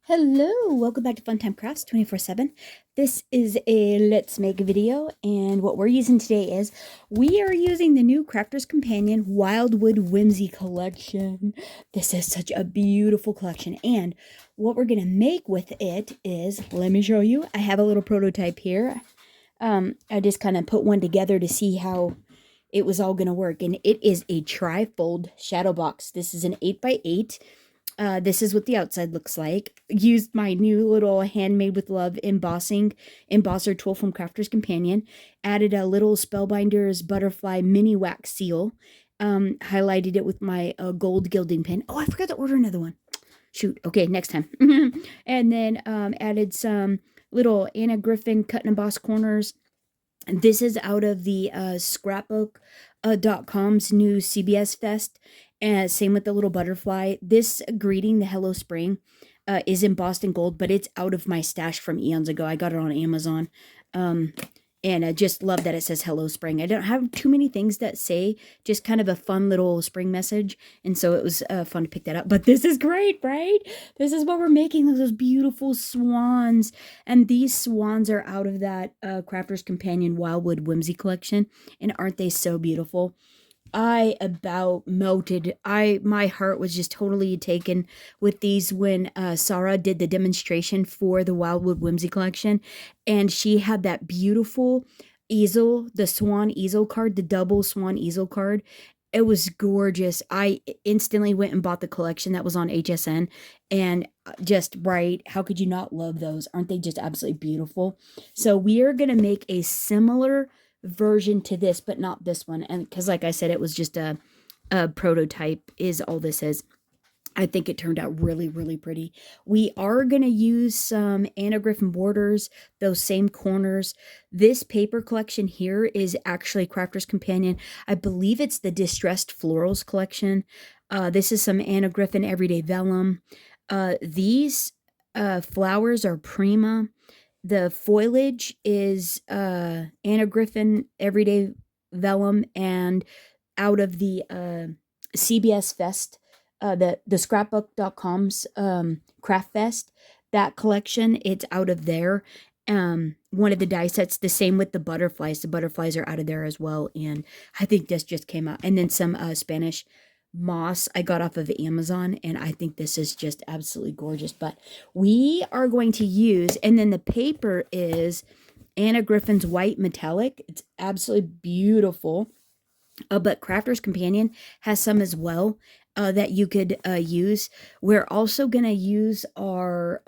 Hello, welcome back to Funtime Crafts 24/7. This is a Let's Make video, and what we're using today is we are using the new Crafters Companion Wildwood Whimsy collection. This is such a beautiful collection, and what we're going to make with it is, let me show you. I have a little prototype here. I just kind of put one together to see how it was all going to work, and it is a tri-fold shadow box. This is an 8x8. This is what the outside looks like. Used my new little handmade with love embosser tool from Crafters Companion. Added a little Spellbinders butterfly mini wax seal. Highlighted it with my gold gilding pen. Oh, I forgot to order another one. Shoot. Okay, next time. And then added some little Anna Griffin cut and emboss corners. This is out of the scrapbook.com's new CBS Fest. And same with the little butterfly. This greeting, the Hello Spring, is embossed in gold, but it's out of my stash from eons ago. I got it on Amazon. And I just love that it says Hello Spring. I don't have too many things that say, just kind of a fun little spring message. And so it was fun to pick that up. But this is great, right? This is what we're making, those beautiful swans. And these swans are out of that Crafter's Companion Wildwood Whimsy collection. And aren't they so beautiful? I about melted. My heart was just totally taken with these when Sarah did the demonstration for the Wildwood Whimsy collection, and she had that beautiful easel, the swan easel card, the double swan easel card. It was gorgeous. I instantly went and bought the collection that was on HSN, and just right. How could you not love those? Aren't they just absolutely beautiful? So we are gonna make a similar version to this, but not this one. And because, like I said, it was just a prototype, is all this is. I think it turned out really, really pretty. We are going to use some Anna Griffin borders, those same corners. This paper collection here is actually Crafter's Companion. I believe it's the Distressed Florals collection. This is some Anna Griffin Everyday Vellum. These flowers are Prima. The foliage is Anna Griffin Everyday Vellum, and out of the CBS Fest, the scrapbook.com's Craft Fest, that collection, it's out of there. One of the die sets, the same with the butterflies. The butterflies are out of there as well, and I think this just came out. And then some Spanish moss I got off of Amazon, and I think this is just absolutely gorgeous. But we are going to use, and then the paper is Anna Griffin's white metallic. It's absolutely beautiful. But Crafter's Companion has some as well that you could use. We're also going to use our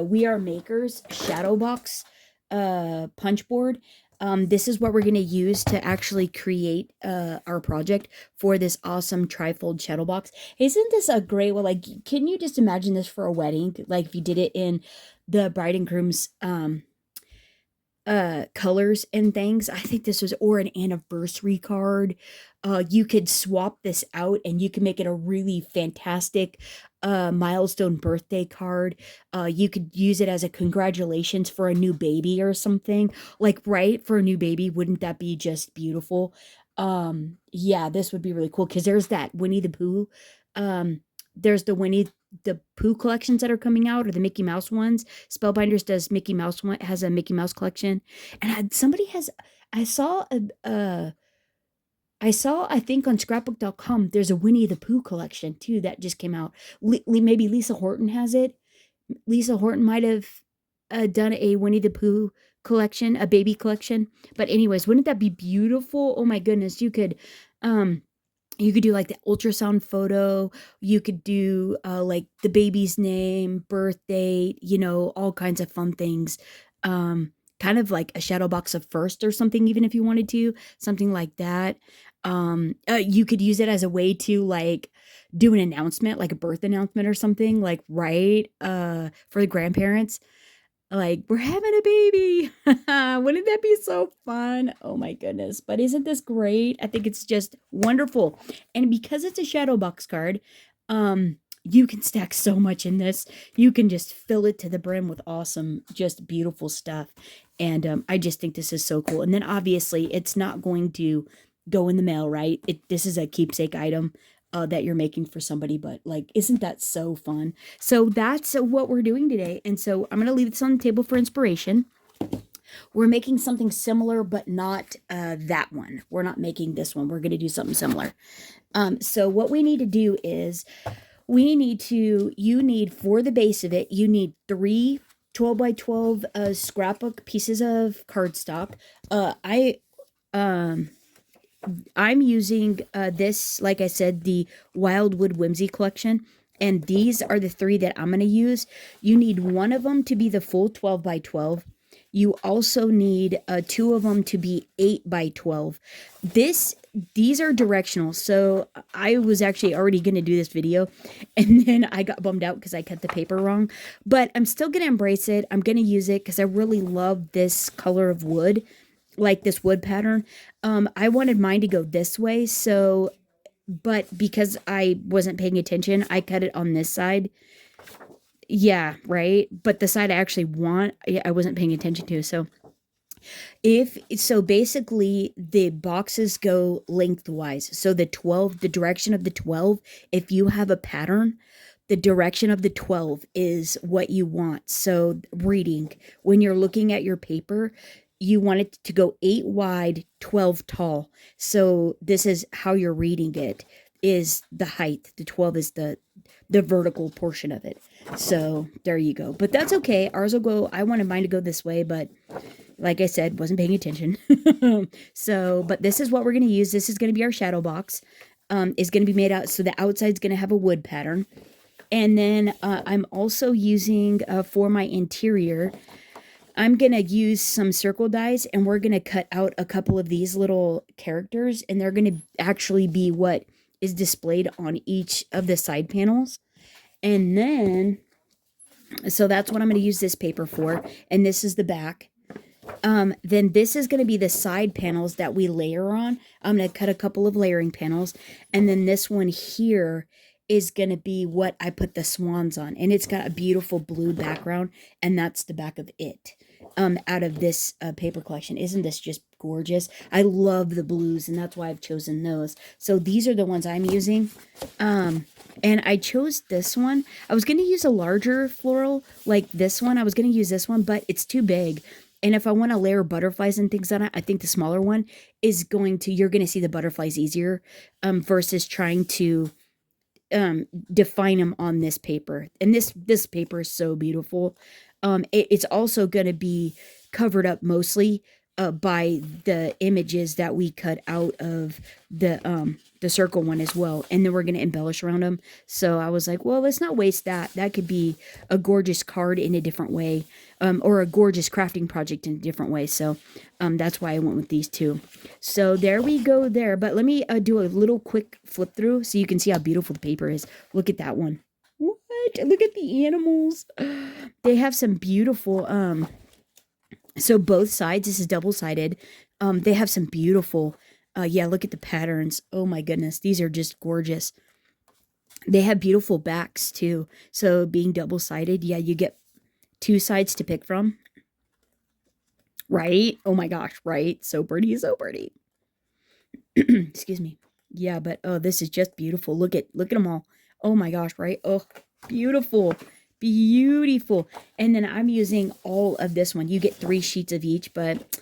We Are Makers shadow box punch board. This is what we're going to use to actually create our project for this awesome trifold shadow box. Isn't this a great one? Like, can you just imagine this for a wedding? Like, if you did it in the bride and groom's colors and things. I think this was, or an anniversary card. You could swap this out and you can make it a really fantastic milestone birthday card. You could use it as a congratulations for a new baby or something. Like, right, for a new baby, wouldn't that be just beautiful? Yeah, this would be really cool, because there's that Winnie the Pooh. There's the Winnie the Pooh collections that are coming out, or the Mickey Mouse ones. Spellbinders does Mickey Mouse one, has a Mickey Mouse collection, and somebody has. I saw I think on scrapbook.com there's a Winnie the Pooh collection too that just came out. Maybe Lisa Horton has it. Lisa Horton might have done a Winnie the Pooh collection, a baby collection. But anyways, wouldn't that be beautiful? Oh my goodness, you could do like the ultrasound photo. You could do like the baby's name, birth date, all kinds of fun things. Kind of like a shadow box of first or something, even if you wanted to, something like that. You could use it as a way to like do an announcement, like a birth announcement or something, like, right, for the grandparents. Like, we're having a baby. Wouldn't that be so fun? Oh my goodness. But isn't this great? I think it's just wonderful. And because it's a shadow box card, you can stack so much in this. You can just fill it to the brim with awesome, just beautiful stuff. And I just think this is so cool. And then obviously it's not going to go in the mail, right? This is a keepsake item. that you're making for somebody, but like, isn't that so fun? So that's what we're doing today. And so I'm going to leave this on the table for inspiration. We're making something similar, but not that one. We're not making this one. We're going to do something similar. So what we need to do is you need for the base of it, you need 3 12 by 12 scrapbook pieces of cardstock. I'm using this, like I said, the Wildwood Whimsy collection. And these are the 3 that I'm going to use. You need one of them to be the full 12 by 12. You also need 2 of them to be 8 by 12. These are directional. So I was actually already going to do this video, and then I got bummed out because I cut the paper wrong. But I'm still going to embrace it. I'm going to use it because I really love this color of wood, like this wood pattern. I wanted mine to go this way. So, but because I wasn't paying attention, I cut it on this side. Yeah, right. But the side I actually want, I wasn't paying attention to. So basically the boxes go lengthwise. So the direction of the 12, if you have a pattern, the direction of the 12 is what you want. So reading, when you're looking at your paper, you want it to go 8 wide, 12 tall. So this is how you're reading it, is the height. The 12 is the vertical portion of it. So there you go. But that's okay. Ours will go, I wanted mine to go this way, but like I said, wasn't paying attention. So, but this is what we're going to use. This is going to be our shadow box. Is going to be made out, so the outside's going to have a wood pattern. And then I'm also using, for my interior, I'm going to use some circle dies, and we're going to cut out a couple of these little characters, and they're going to actually be what is displayed on each of the side panels. And then, so that's what I'm going to use this paper for. And this is the back. Then this is going to be the side panels that we layer on. I'm going to cut a couple of layering panels. And then this one here is going to be what I put the swans on. And it's got a beautiful blue background. And that's the back of it. Out of this paper collection. Isn't this just gorgeous? I love the blues, and that's why I've chosen those. So these are the ones I'm using. And I chose this one. I was going to use a larger floral like this one. I was going to use this one, but it's too big. And if I want to layer butterflies and things on it, I think the smaller one is you're going to see the butterflies easier versus trying to define them on this paper. And this paper is so beautiful. It's also going to be covered up mostly by the images that we cut out of the circle one as well. And then we're going to embellish around them. So I was like, well, let's not waste that. That could be a gorgeous card in a different way, or a gorgeous crafting project in a different way. So that's why I went with these 2. So there we go there. But let me do a little quick flip through so you can see how beautiful the paper is. Look at that one. What? Look at the animals. They have some beautiful, so both sides, this is double-sided. They have some beautiful, yeah, look at the patterns. Oh my goodness. These are just gorgeous. They have beautiful backs too. So being double-sided, yeah, you get 2 sides to pick from. Right? Oh my gosh, right? So pretty, so pretty. Excuse me. Yeah, but oh, this is just beautiful. Look at them all. Oh my gosh, right? Oh, beautiful. Beautiful. And then I'm using all of this one. You get 3 sheets of each, but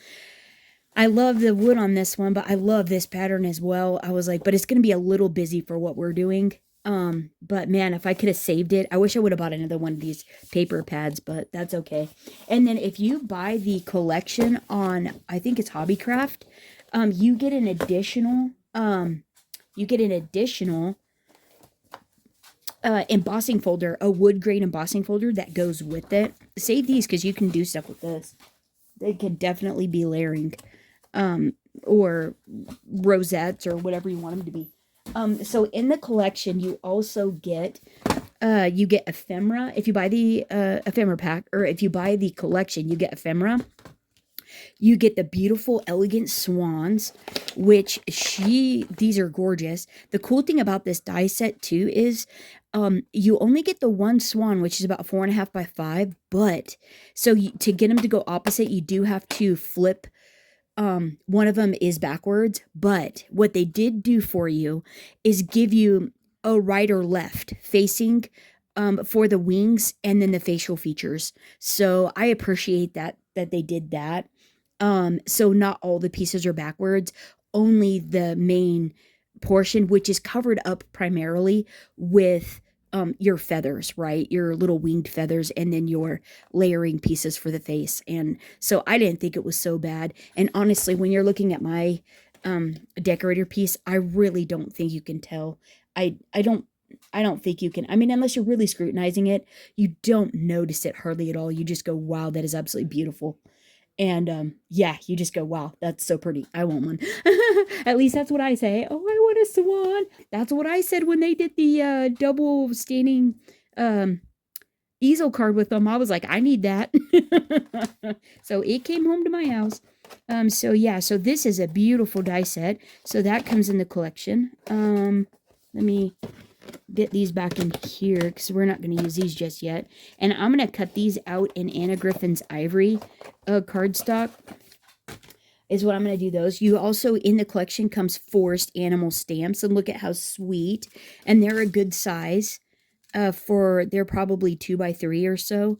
I love the wood on this one, but I love this pattern as well. I was like, but it's going to be a little busy for what we're doing. But man, if I could have saved it, I wish I would have bought another one of these paper pads, but that's okay. And then if you buy the collection on, I think it's Hobbycraft, you get an additional, embossing folder, a wood grain embossing folder that goes with it. Save these because you can do stuff with this. They could definitely be layering, or rosettes or whatever you want them to be. So in the collection, you also get, ephemera. If you buy the ephemera pack, or if you buy the collection, you get ephemera. You get the beautiful, elegant swans, which these are gorgeous. The cool thing about this die set too is, you only get the one swan, which is about 4.5 by 5. But so to get them to go opposite, you do have to flip. One of them is backwards, but what they did do for you is give you right or left facing for the wings and then the facial features. So I appreciate that they did that. So not all the pieces are backwards, only the main portion, which is covered up primarily with your feathers, right? Your little winged feathers, and then your layering pieces for the face. And so I didn't think it was so bad. And honestly, when you're looking at my decorator piece, I really don't think you can tell. I don't think you can. I mean, unless you're really scrutinizing it, you don't notice it hardly at all. You just go, wow, that is absolutely beautiful. And yeah, you just go, wow, that's so pretty. I want one. At least that's what I say. Oh, I want a swan. That's what I said when they did the double standing easel card with them. I was like, I need that. So it came home to my house. So yeah, so this is a beautiful die set. So that comes in the collection. Let me get these back in here because we're not going to use these just yet. And I'm going to cut these out in Anna Griffin's Ivory cardstock is what I'm going to do those. You also, in the collection, comes forest animal stamps. And look at how sweet. And they're a good size they're probably 2x3 or so,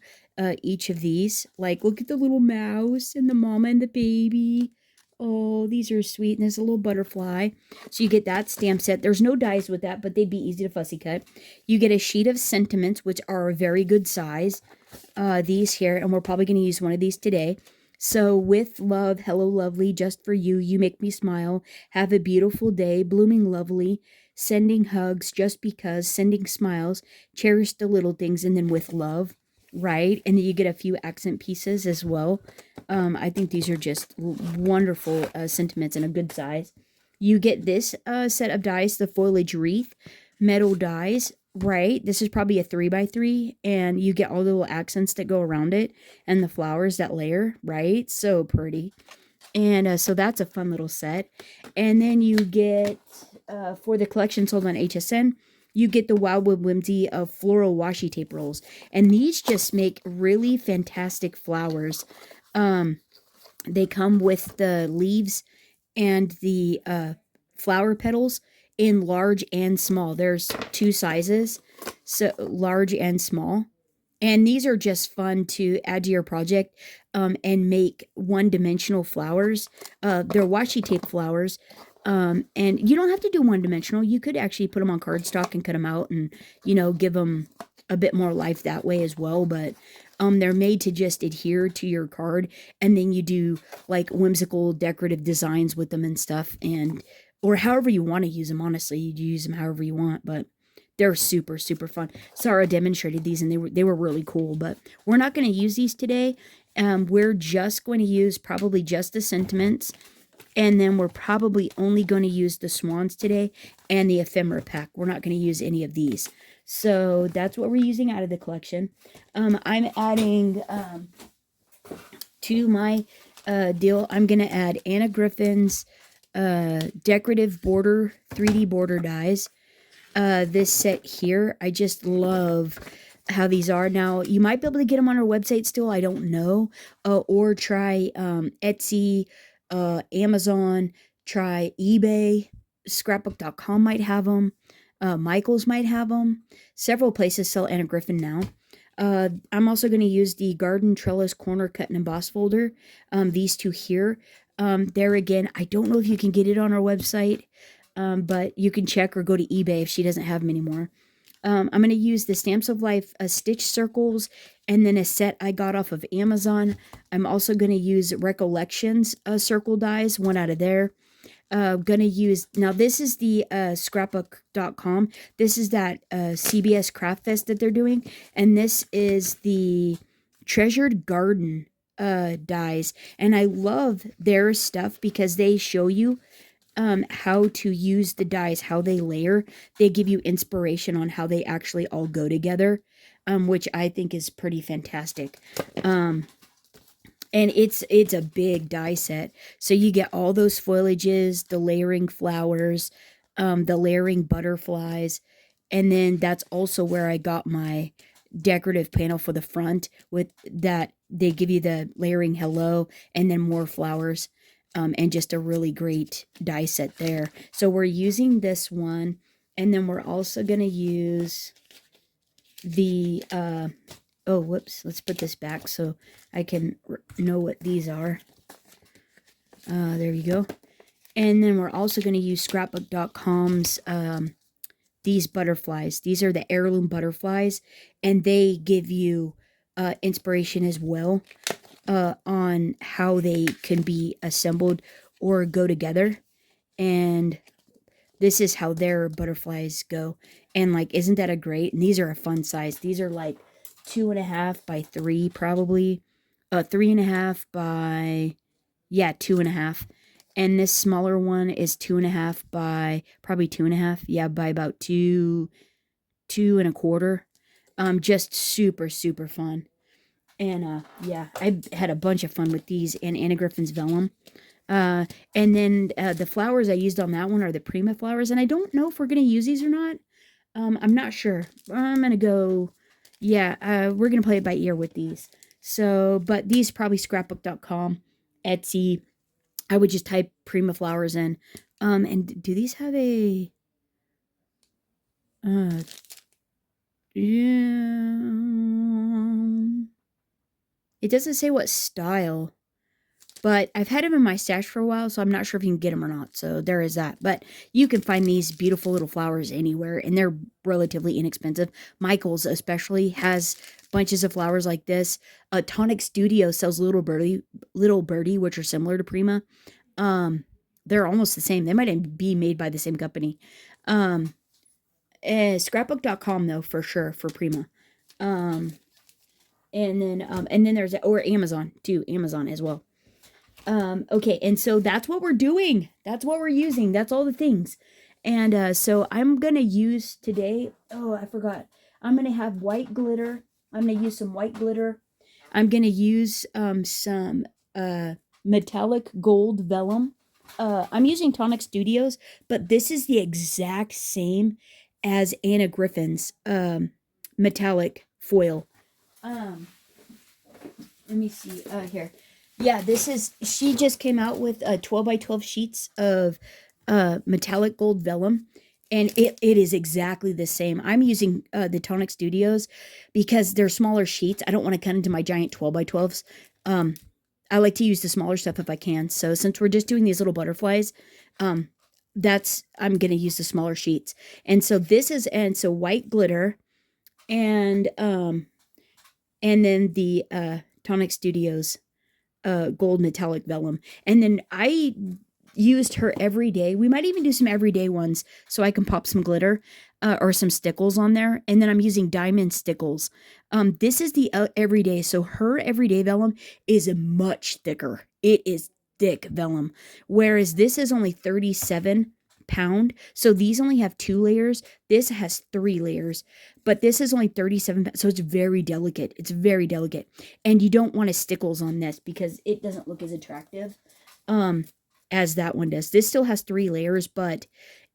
each of these. Like, look at the little mouse and the mama and the baby. Oh, these are sweet. And there's a little butterfly. So you get that stamp set. There's no dies with that, but they'd be easy to fussy cut. You get a sheet of sentiments, which are a very good size. These here, and we're probably going to use one of these today. So, with love, hello, lovely, just for you, you make me smile. Have a beautiful day, blooming lovely. Sending hugs just because, sending smiles, cherish the little things, and then with love, right? And then you get a few accent pieces as well. I think these are just wonderful sentiments and a good size. You get this set of dies, the foliage wreath, metal dies, right? This is probably a 3x3, and you get all the little accents that go around it and the flowers that layer, right? So pretty. And so that's a fun little set. And then you get, for the collection sold on HSN, you get the Wildwood Whimsy of floral washi tape rolls. And these just make really fantastic flowers. They come with the leaves and the flower petals in large and small. There's two sizes, so large and small. And these are just fun to add to your project and make one-dimensional flowers. They're washi tape flowers. And you don't have to do one-dimensional. You could actually put them on cardstock and cut them out and, give them a bit more life that way as well. But they're made to just adhere to your card. And then you do, like, whimsical decorative designs with them and stuff. Or however you want to use them, honestly. You use them however you want, but they're super, super fun. Sarah demonstrated these, and they were really cool, but we're not going to use these today. We're just going to use probably just the sentiments, and then we're probably only going to use the swans today and the ephemera pack. We're not going to use any of these. So that's what we're using out of the collection. I'm adding to my deal, I'm going to add Anna Griffin's decorative border, 3D border dies. This set here, I just love how these are. Now, you might be able to get them on our website still, I don't know, or try Etsy, Amazon, try eBay, scrapbook.com might have them, Michael's might have them. Several places sell Anna Griffin now. I'm also going to use the Garden Trellis Corner Cut and Emboss folder, these two here. There again, I don't know if you can get it on our website, but you can check or go to eBay if she doesn't have them anymore. I'm going to use the Stamps of Life stitch circles and then a set I got off of Amazon. I'm also going to use Recollections circle dies, one out of there. Going to use, now this is the scrapbook.com. This is that CBS Craft Fest that they're doing. And this is the Treasured Garden dies. And I love their stuff because they show you how to use the dies, how they layer. They give you inspiration on how they actually all go together, which I think is pretty fantastic. And it's a big die set. So you get all those foliages, the layering flowers, the layering butterflies. And then that's also where I got my decorative panel for the front with that. They give you the layering hello and then more flowers. And just a really great die set there. So we're using this one And then we're also going to use the, oh, whoops, let's put this back so I can know what these are. There you go. And then we're also going to use scrapbook.com's, these butterflies. These are the heirloom butterflies, and they give you inspiration as well on how they can be assembled or go together. And this is how their butterflies go. And like, isn't that a great? And these are a fun size. These are like 2.5 by 3, probably. 3.5 by, yeah, 2.5. And this smaller one is 2.5 by probably 2.5. Yeah, by about 2.25. Just super, super fun. And yeah, I had a bunch of fun with these and Anna Griffin's vellum. And then the flowers I used on that one are the Prima flowers, and I don't know if we're gonna use these or not. I'm not sure. I'm gonna go. Yeah, we're gonna play it by ear with these. So, but these probably scrapbook.com, Etsy. I would just type Prima flowers in. And do these have a? Yeah. It doesn't say what style. But I've had them in my stash for a while, so I'm not sure if you can get them or not. So there is that. But you can find these beautiful little flowers anywhere, and they're relatively inexpensive. Michael's especially has bunches of flowers like this. Tonic Studio sells Little Birdie, which are similar to Prima. They're almost the same. They might be made by the same company. Scrapbook.com though, for sure, for Prima. And then there's, or Amazon too, Amazon as well. Okay, and so that's what we're doing. That's what we're using. That's all the things. And so I'm gonna use today, oh, I forgot. I'm gonna have white glitter. I'm gonna use some white glitter. I'm gonna use some metallic gold vellum. I'm using Tonic Studios, but this is the exact same as Anna Griffin's metallic foil. Let me see here. Yeah, she just came out with 12 by 12 sheets of metallic gold vellum, and it is exactly the same. I'm using the Tonic Studios because they're smaller sheets. I don't want to cut into my giant 12 by 12s. I like to use the smaller stuff if I can. So since we're just doing these little butterflies, I'm going to use the smaller sheets. And so so white glitter and then the Tonic Studios gold metallic vellum. And then I used her every day. We might even do some everyday ones so I can pop some glitter or some stickles on there. And then I'm using diamond stickles. This is the everyday. So her everyday vellum is much thicker. It is thick vellum. Whereas this is only 37 pound. So these only have 2 layers. This has 3 layers. But this is only 37 pounds. So it's very delicate. It's very delicate. And you don't want to stickles on this because it doesn't look as attractive as that one does. This still has 3 layers, but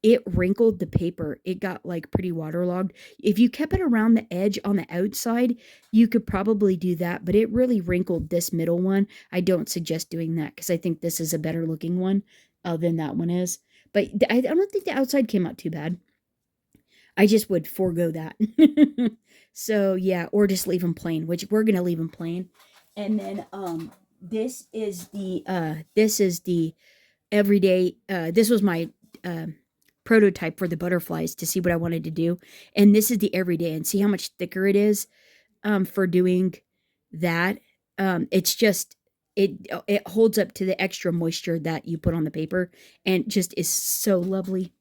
it wrinkled the paper. It got like pretty waterlogged. If you kept it around the edge on the outside, you could probably do that, but it really wrinkled this middle one. I don't suggest doing that because I think this is a better looking one than that one is. But I don't think the outside came out too bad. I just would forego that. So yeah, or just leave them plain, which we're gonna leave them plain. And then this is the everyday. This was my prototype for the butterflies to see what I wanted to do, and this is the everyday. And see how much thicker it is for doing that. It's just it holds up to the extra moisture that you put on the paper, and just is so lovely.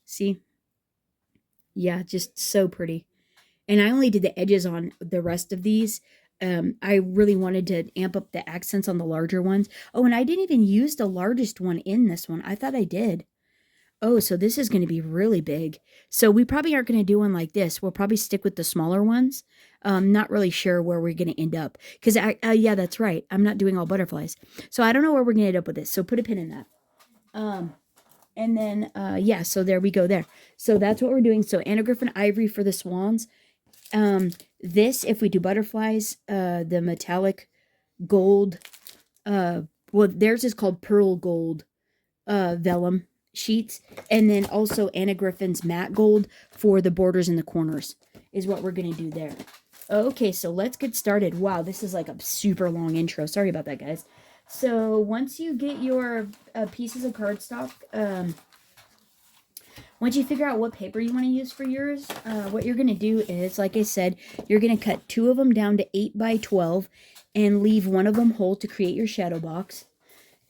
See. Yeah, just so pretty. And I only did the edges on the rest of these. I really wanted to amp up the accents on the larger ones. Oh, and I didn't even use the largest one in this one. I thought I did. Oh, so this is going to be really big. So we probably aren't going to do one like this. We'll probably stick with the smaller ones. Not really sure where we're going to end up. Because, yeah, that's right. I'm not doing all butterflies. So I don't know where we're going to end up with this. So put a pin in that. And then, yeah, so there we go there. So that's what we're doing. So Anna Griffin Ivory for the swans. This, if we do butterflies, the metallic gold, well, theirs is called pearl gold, vellum. sheets, and then also Anna Griffin's matte gold for the borders and the corners is what we're going to do there. Okay, so let's get started. Wow, this is like a super long intro. Sorry about that, guys. So once you get your pieces of cardstock, once you figure out what paper you want to use for yours, what you're going to do is, like I said, you're going to cut 2 of them down to 8 by 12 and leave one of them whole to create your shadow box.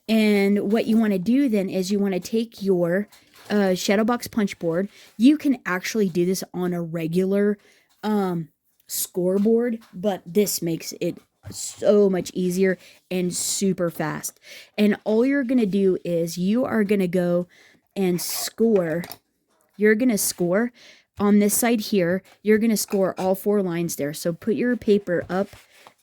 And what you want to do then is you want to take your shadow box punch board. You can actually do this on a regular scoreboard, but this makes it so much easier and super fast. And all you're going to do is you are going to go and score. You're going to score on this side here. You're going to score all 4 lines there. So put your paper up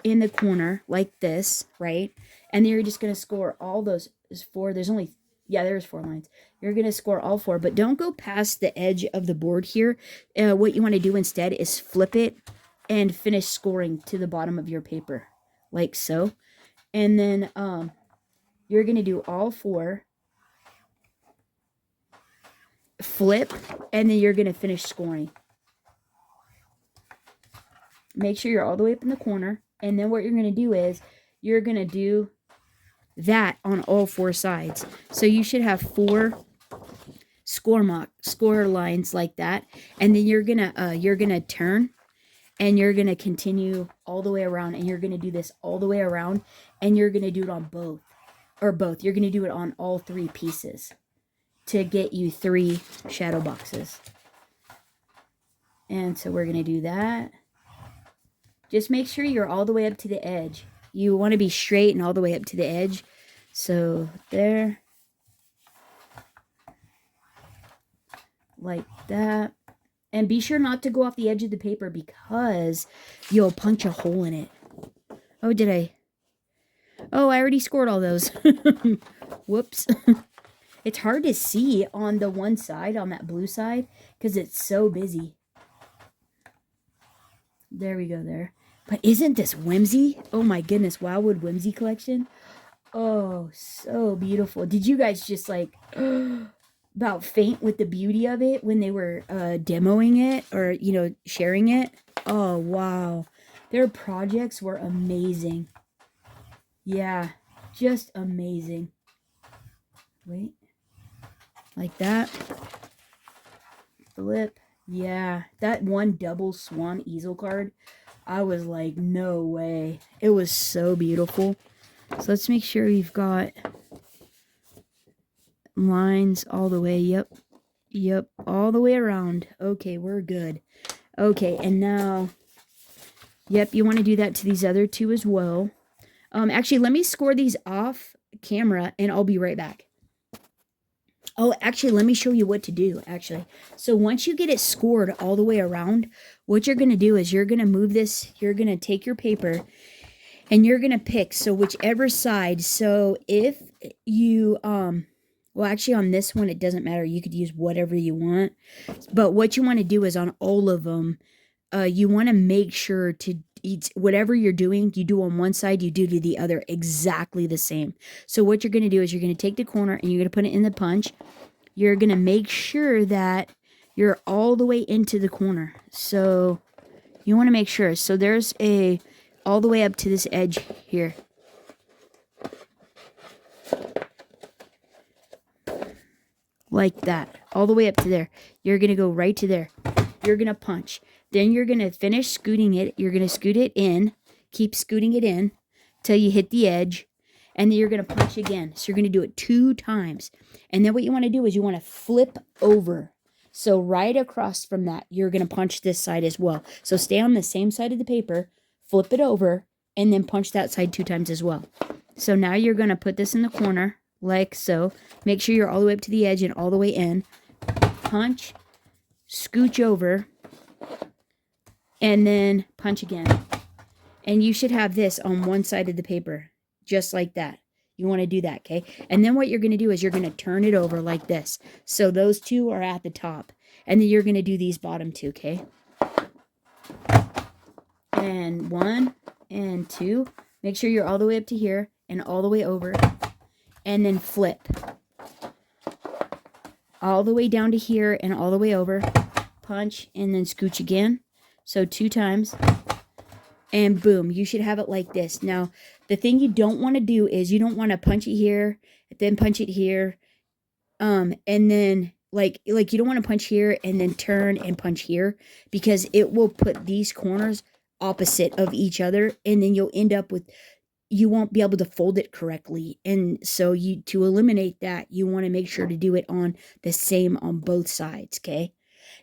in the corner like this, right? And then you're just going to score all those 4. There's 4 lines. You're going to score all 4, but don't go past the edge of the board here. What you want to do instead is flip it and finish scoring to the bottom of your paper, like so. And then you're going to do all 4, flip, and then you're going to finish scoring. Make sure you're all the way up in the corner. And then what you're going to do is you're going to do that on all 4 sides. So you should have 4 score lines like that. And then you're going to turn and you're going to continue all the way around, and you're going to do this all the way around, and you're going to do it on both. You're going to do it on all 3 pieces to get you 3 shadow boxes. And so we're going to do that. Just make sure you're all the way up to the edge. You want to be straight and all the way up to the edge. So there. Like that. And be sure not to go off the edge of the paper because you'll punch a hole in it. Oh, did I? Oh, I already scored all those. Whoops. It's hard to see on the one side, on that blue side, because it's so busy. There we go there. But isn't this Whimsy? Oh my goodness, Wildwood Whimsy collection. Oh, so beautiful. Did you guys just like about faint with the beauty of it when they were demoing it or, sharing it? Oh, wow. Their projects were amazing. Yeah, just amazing. Wait. Like that. Flip. Yeah, that one double swan easel card, I was like, no way. It was so beautiful. So let's make sure we've got lines all the way. Yep, all the way around. Okay, we're good. Okay, and now, yep, you want to do that to these other 2 as well. Actually, let me score these off camera, and I'll be right back. Oh, actually, let me show you what to do, actually. So once you get it scored all the way around, what you're going to do is you're going to move this, you're going to take your paper, and you're going to pick, so whichever side. So if you, well, actually on this one, it doesn't matter. You could use whatever you want. But what you want to do is on all of them, you want to make sure to whatever you're doing, you do on one side, you do to the other exactly the same. So what you're going to do is you're going to take the corner and you're going to put it in the punch. You're going to make sure that you're all the way into the corner. So you want to make sure. So there's all the way up to this edge here. Like that. All the way up to there. You're going to go right to there. You're going to punch. Then you're going to finish scooting it. You're going to scoot it in. Keep scooting it in till you hit the edge. And then you're going to punch again. So you're going to do it 2 times. And then what you want to do is you want to flip over. So right across from that, you're going to punch this side as well. So stay on the same side of the paper, flip it over, and then punch that side 2 times as well. So now you're going to put this in the corner like so. Make sure you're all the way up to the edge and all the way in. Punch, scooch over, and then punch again. And you should have this on one side of the paper, just like that. You want to do that, okay? And then what you're going to do is you're going to turn it over like this. So those 2 are at the top. And then you're going to do these bottom 2, okay? And 1 and 2. Make sure you're all the way up to here and all the way over. And then flip. all the way down to here and all the way over. Punch and then scooch again. So 2 times. And boom, you should have it like this. Now, the thing you don't want to do is you don't want to punch it here, then punch it here, and then like you don't want to punch here and then turn and punch here, because it will put these corners opposite of each other, and then you'll end up with, you won't be able to fold it correctly. And so to eliminate that, you want to make sure to do it on the same on both sides, okay?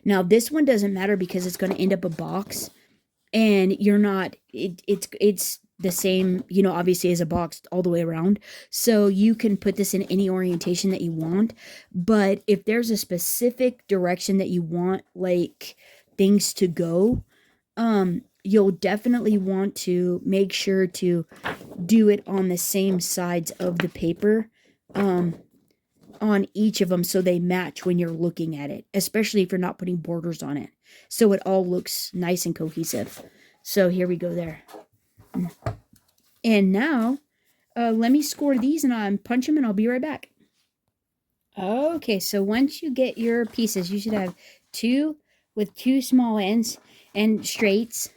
Now, this one doesn't matter because it's going to end up a box. And you're not, it's the same, you know, obviously as a box all the way around. So you can put this in any orientation that you want. But if there's a specific direction that you want, like, things to go, you'll definitely want to make sure to do it on the same sides of the paper, on each of them, so they match when you're looking at it, especially if you're not putting borders on it, so it all looks nice and cohesive. So here we go there. And now let me score these and I'll punch them and I'll be right back. Okay, so once you get your pieces, you should have 2 with 2 small ends and straights,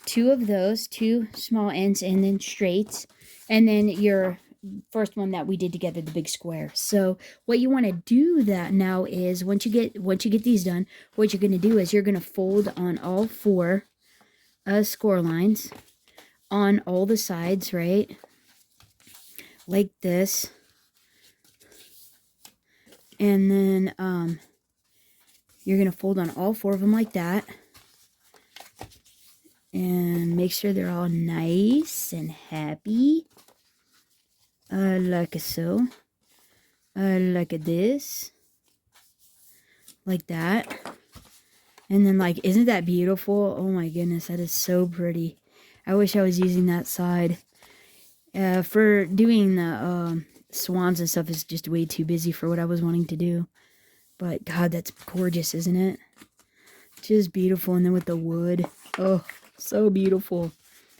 2 of those, 2 small ends and then straights, and then your first one that we did together, the big square. So what you want to do that now is once you get these done, what you're going to do is you're going to fold on all 4 score lines on all the sides, right? Like this. And then you're going to fold on all 4 of them like that. And make sure they're all nice and happy. Like so. Like this. Like that. And then, like, isn't that beautiful? Oh my goodness, that is so pretty. I wish I was using that side. For doing the swans and stuff is just way too busy for what I was wanting to do. But God, that's gorgeous, isn't it? Just beautiful. And then with the wood. Oh, so beautiful.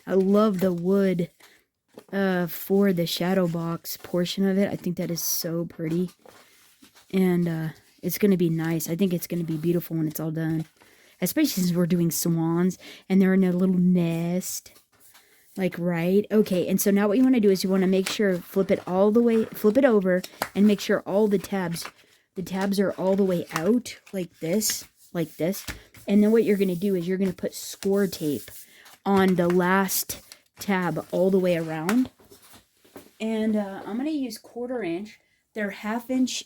I love the wood for the shadow box portion of it. I think that is so pretty. And it's going to be nice. I think it's going to be beautiful when it's all done. Especially since we're doing swans and they're in a little nest. Like, right? Okay, and so now what you want to do is you want to make sure, flip it over and make sure all the tabs are all the way out like this. And then what you're going to do is you're going to put score tape on the last tab all the way around. And I'm going to use 1/4 inch. They're 1/2 inch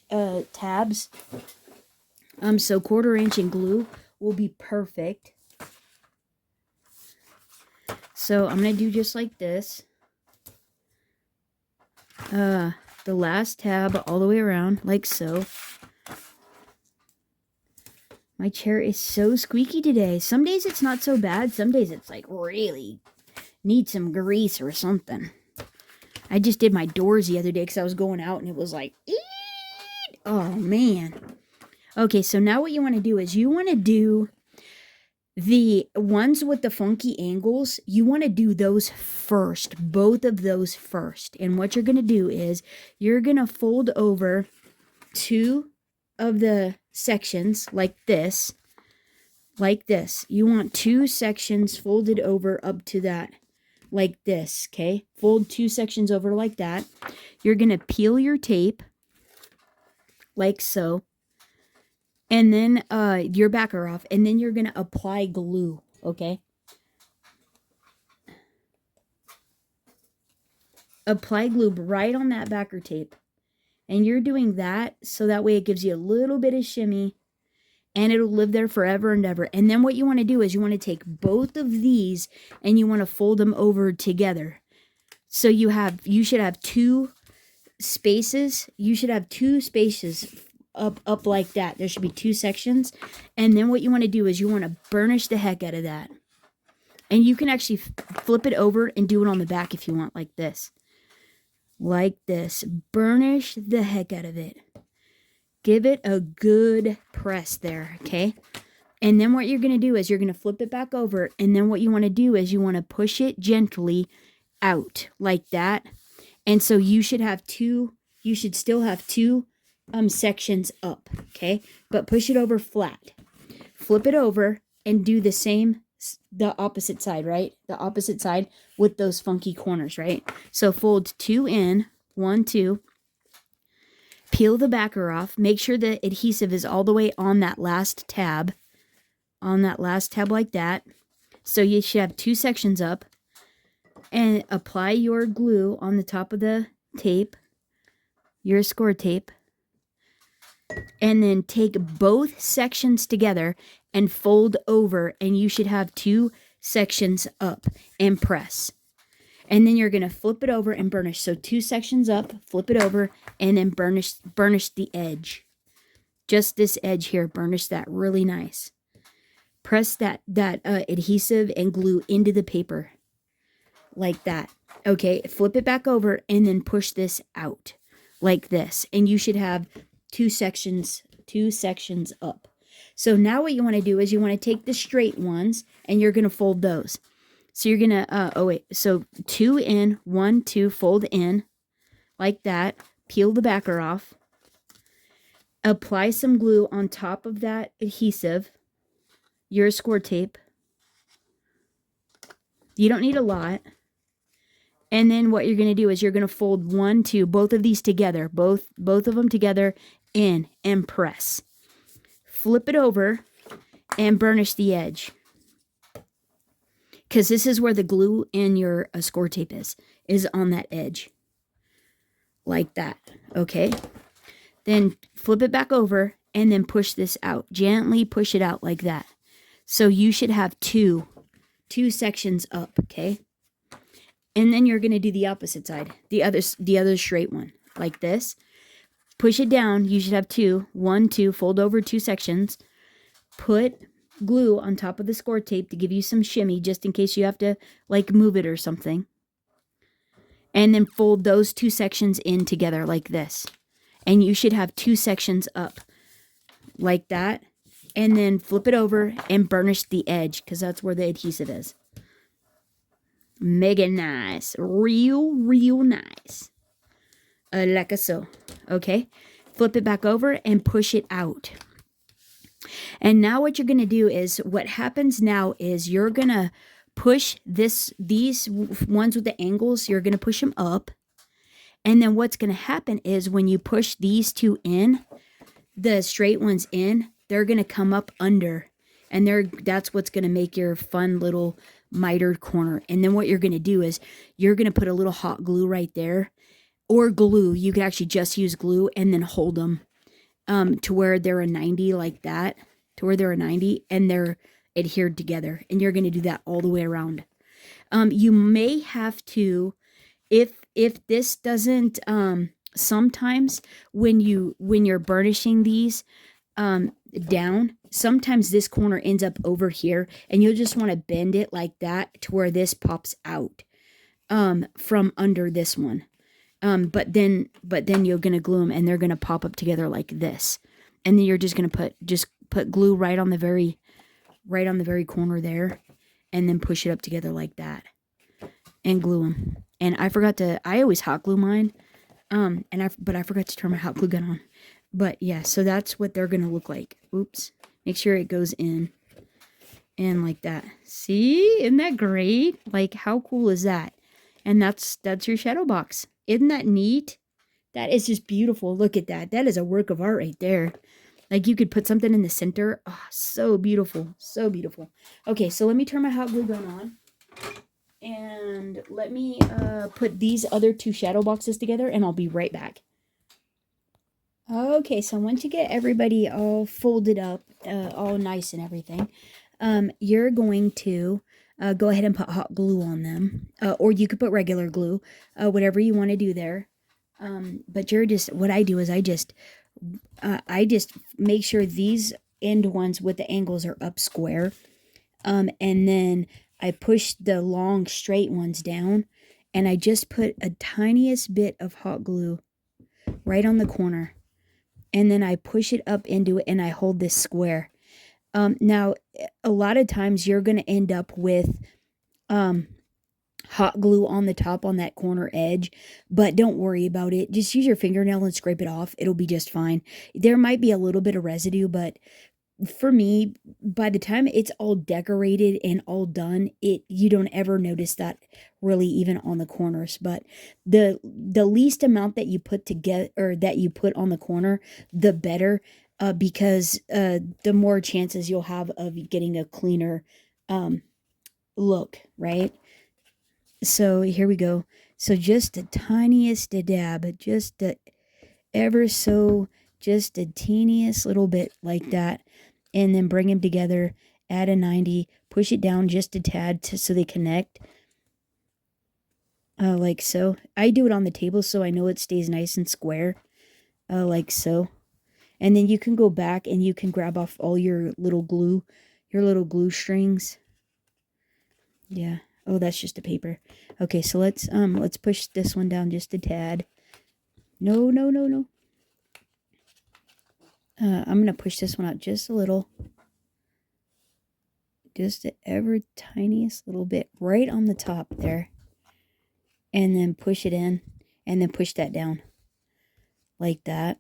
tabs. So 1/4 inch and glue will be perfect. So I'm going to do just like this. The last tab all the way around, like so. My chair is so squeaky today. Some days it's not so bad. Some days it's like really need some grease or something. I just did my doors the other day because I was going out and it was like, eeed! Oh man. Okay, so now what you want to do is you want to do the ones with the funky angles. You want to do those first, both of those first. And what you're going to do is you're going to fold over 2 of the sections like this. You want 2 sections folded over up to that, like this, okay? Fold 2 sections over like that. You're going to peel your tape like so. And then your backer off, and then you're going to apply glue, okay? Apply glue right on that backer tape. And you're doing that so that way it gives you a little bit of shimmy, and it'll live there forever and ever. And then what you want to do is you want to take both of these and you want to fold them over together. So you should have 2 spaces. You should have 2 spaces up like that. There should be 2 sections. And then what you want to do is you want to burnish the heck out of that. And you can actually flip it over and do it on the back if you want, like this. Like this. Burnish the heck out of it. Give it a good press there, okay? And then what you're going to do is you're going to flip it back over. And then what you want to do is you want to push it gently out like that. And so you should still have 2 sections up, okay? But push it over flat. Flip it over and do the same, the opposite side, right? The opposite side with those funky corners, right? So fold 2 in, 1, 2. Peel the backer off. Make sure the adhesive is all the way on that last tab. On that last tab like that. So you should have 2 sections up. And apply your glue on the top of the tape. Your score tape. And then take both sections together and fold over. And you should have 2 sections up and press. And then you're going to flip it over and burnish. So 2 sections up, flip it over, and then burnish the edge. Just this edge here, burnish that really nice. Press that adhesive and glue into the paper. Like that. Okay, flip it back over and then push this out. Like this. And you should have 2 sections up. So now what you want to do is you want to take the straight ones and you're going to fold those. So you're going to, so 2 in, 1, 2, fold in, like that. Peel the backer off. Apply some glue on top of that adhesive, your score tape. You don't need a lot. And then what you're going to do is you're going to fold 1, 2, both of these together, both of them together in and press. Flip it over and burnish the edge. Because this is where the glue in your score tape is on that edge. Like that, okay? Then flip it back over and then push this out. Gently push it out like that. So you should have 2 sections up, okay? And then you're going to do the opposite side, the other straight one, like this. Push it down. You should have 2, 1, 2, fold over 2 sections. Put glue on top of the score tape to give you some shimmy just in case you have to like move it or something. And then fold those 2 sections in together like this. And you should have 2 sections up like that. And then flip it over and burnish the edge because that's where the adhesive is. Mega nice. Real nice. Like so. Okay. Flip it back over and push it out. And now what you're going to do is, what happens now is you're going to push these ones with the angles, you're going to push them up. And then what's going to happen is when you push these 2 in, the straight ones in, they're going to come up under. And that's what's going to make your fun little mitered corner. And then what you're going to do is you're going to put a little hot glue right there. Or glue. You could actually just use glue and then hold them to where they're a 90 like that. To where they're a 90 and they're adhered together. And you're going to do that all the way around. You may have to, if this doesn't, sometimes when you're burnishing these down, sometimes this corner ends up over here and you'll just want to bend it like that to where this pops out from under this one. But then you're going to glue them and they're going to pop up together like this. And then you're just going to put glue right on the very corner there and then push it up together like that and glue them. And I always hot glue mine. But I forgot to turn my hot glue gun on. But yeah, so that's what they're going to look like. Oops. Make sure it goes in and like that. See? Isn't that great? Like, how cool is that? And that's your shadow box. Isn't that neat? That is just beautiful. Look at that. That is a work of art right there. Like, you could put something in the center. Oh, so beautiful. So beautiful. Okay, so let me turn my hot glue gun on. And let me put these other 2 shadow boxes together, and I'll be right back. Okay, so once you get everybody all folded up, all nice and everything, you're going to go ahead and put hot glue on them. Or you could put regular glue, whatever you want to do there. But what I do is I just make sure these end ones with the angles are up square. And then I push the long straight ones down and I just put a tiniest bit of hot glue right on the corner. And then I push it up into it and I hold this square. Now, a lot of times you're going to end up with hot hot glue on the top on that corner edge, but don't worry about it. Just use your fingernail and scrape it off. It'll be just fine. There might be a little bit of residue, but for me, by the time it's all decorated and all done, you don't ever notice that really even on the corners. But the least amount that you put to get or that you put on the corner, the better, because the more chances you'll have of getting a cleaner look, right? So here we go. So just the tiniest dab, just the ever so, just the teeniest little bit like that, and then bring them together, add a 90, push it down just a tad so they connect, like so. I do it on the table so I know it stays nice and square, like so. And then you can go back and you can grab off all your little glue strings. Yeah. Oh, that's just a paper. Okay, so let's push this one down just a tad. No. I'm going to push this one out just a little. Just the ever tiniest little bit right on the top there. And then push it in. And then push that down. Like that.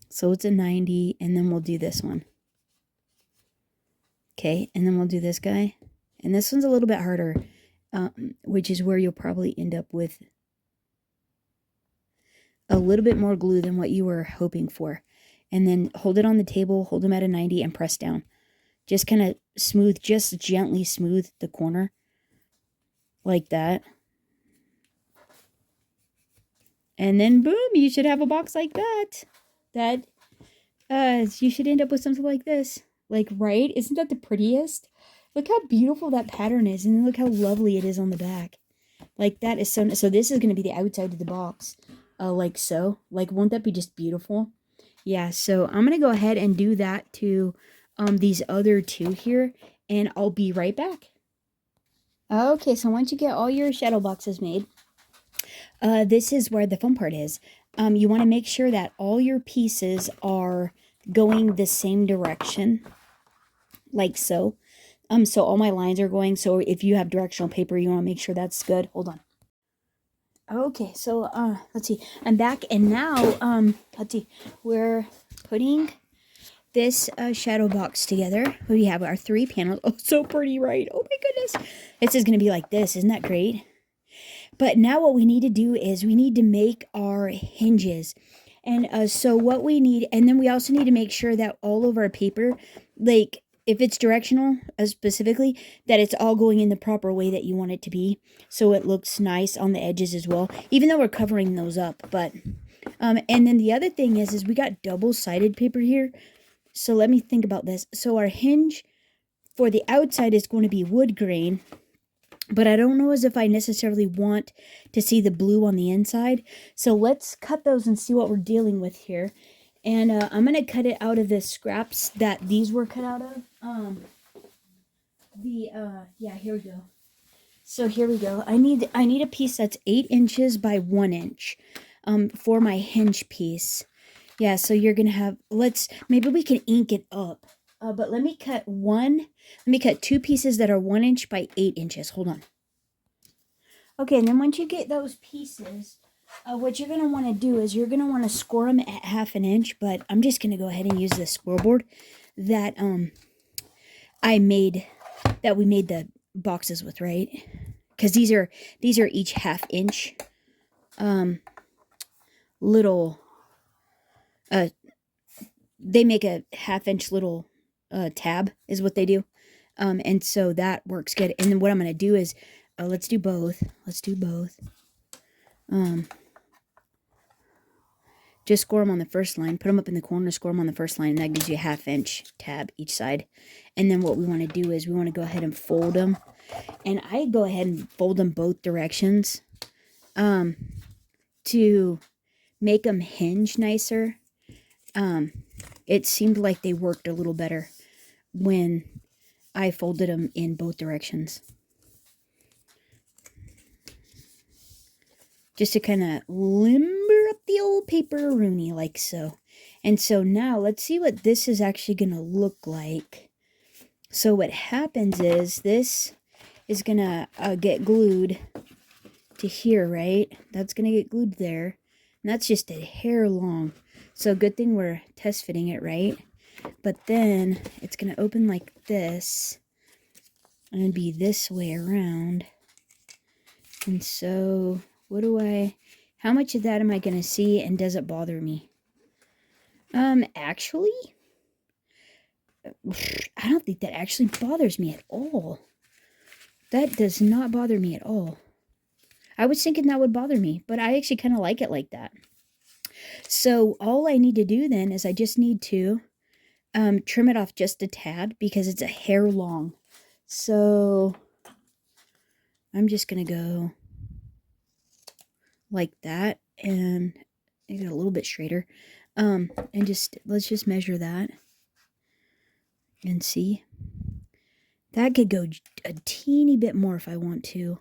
So it's a 90. And then we'll do this one. Okay, and then we'll do this guy. And this one's a little bit harder. Which is where you'll probably end up with a little bit more glue than what you were hoping for. And then hold it on the table, hold them at a 90 and press down. Just kind of smooth, just gently smooth the corner. Like that. And then boom, you should have a box like that. You should end up with something like this. Like, right? Isn't that the prettiest? Look how beautiful that pattern is. And look how lovely it is on the back. Like, that is so this is going to be the outside of the box. Like so. Like, won't that be just beautiful? Yeah, so I'm going to go ahead and do that to these other two here. And I'll be right back. Okay, so once you get all your shadow boxes made, this is where the fun part is. You want to make sure that all your pieces are going the same direction. Like so. So all my lines are going. So if you have directional paper, you want to make sure that's good. Hold on. Okay, so let's see. I'm back, and now let's see. We're putting this shadow box together. We have our 3 panels. Oh, so pretty, right? Oh my goodness. This is going to be like this. Isn't that great? But now what we need to do is we need to make our hinges. And so what we need, and then we also need to make sure that all of our paper, like if it's directional specifically, that it's all going in the proper way that you want it to be. So it looks nice on the edges as well, even though we're covering those up. But, and then the other thing is we got double-sided paper here. So let me think about this. So our hinge for the outside is going to be wood grain. But I don't know as if I necessarily want to see the blue on the inside. So let's cut those and see what we're dealing with here. And I'm going to cut it out of the scraps that these were cut out of. Yeah, here we go. So here we go. I need a piece that's 8 inches by 1 inch for my hinge piece. Yeah, so you're going to have, maybe we can ink it up. But let me cut 2 pieces that are 1 inch by 8 inches. Hold on. Okay, and then once you get those pieces, what you're going to want to do is you're going to want to score them at 1/2 inch, but I'm just going to go ahead and use the scoreboard that we made the boxes with, right? Because these are each 1/2 inch little they make a 1/2 inch little tab is what they do. And so that works good. And then what I'm going to do is let's do both. Just score them on the first line. Put them up in the corner, score them on the first line, and that gives you a 1/2 inch tab each side. And then what we want to do is we want to go ahead and fold them. And I go ahead and fold them both directions to make them hinge nicer. It seemed like they worked a little better when I folded them in both directions. Just to kind of limber up the old paper-rooney like so. And so now let's see what this is actually going to look like. So what happens is this is gonna get glued to here, right? That's gonna get glued there. And that's just a hair long. So good thing we're test fitting it, right? But then it's gonna open like this and be this way around. And so how much of that am I gonna see, and does it bother me? Actually, I don't think that actually bothers me at all. That does not bother me at all. I was thinking that would bother me, but I actually kind of like it like that. So all I need to do then is I just need to trim it off just a tad because it's a hair long. So I'm just going to go like that, and I get a little bit straighter. And let's just measure that and see. That could go a teeny bit more if I want to.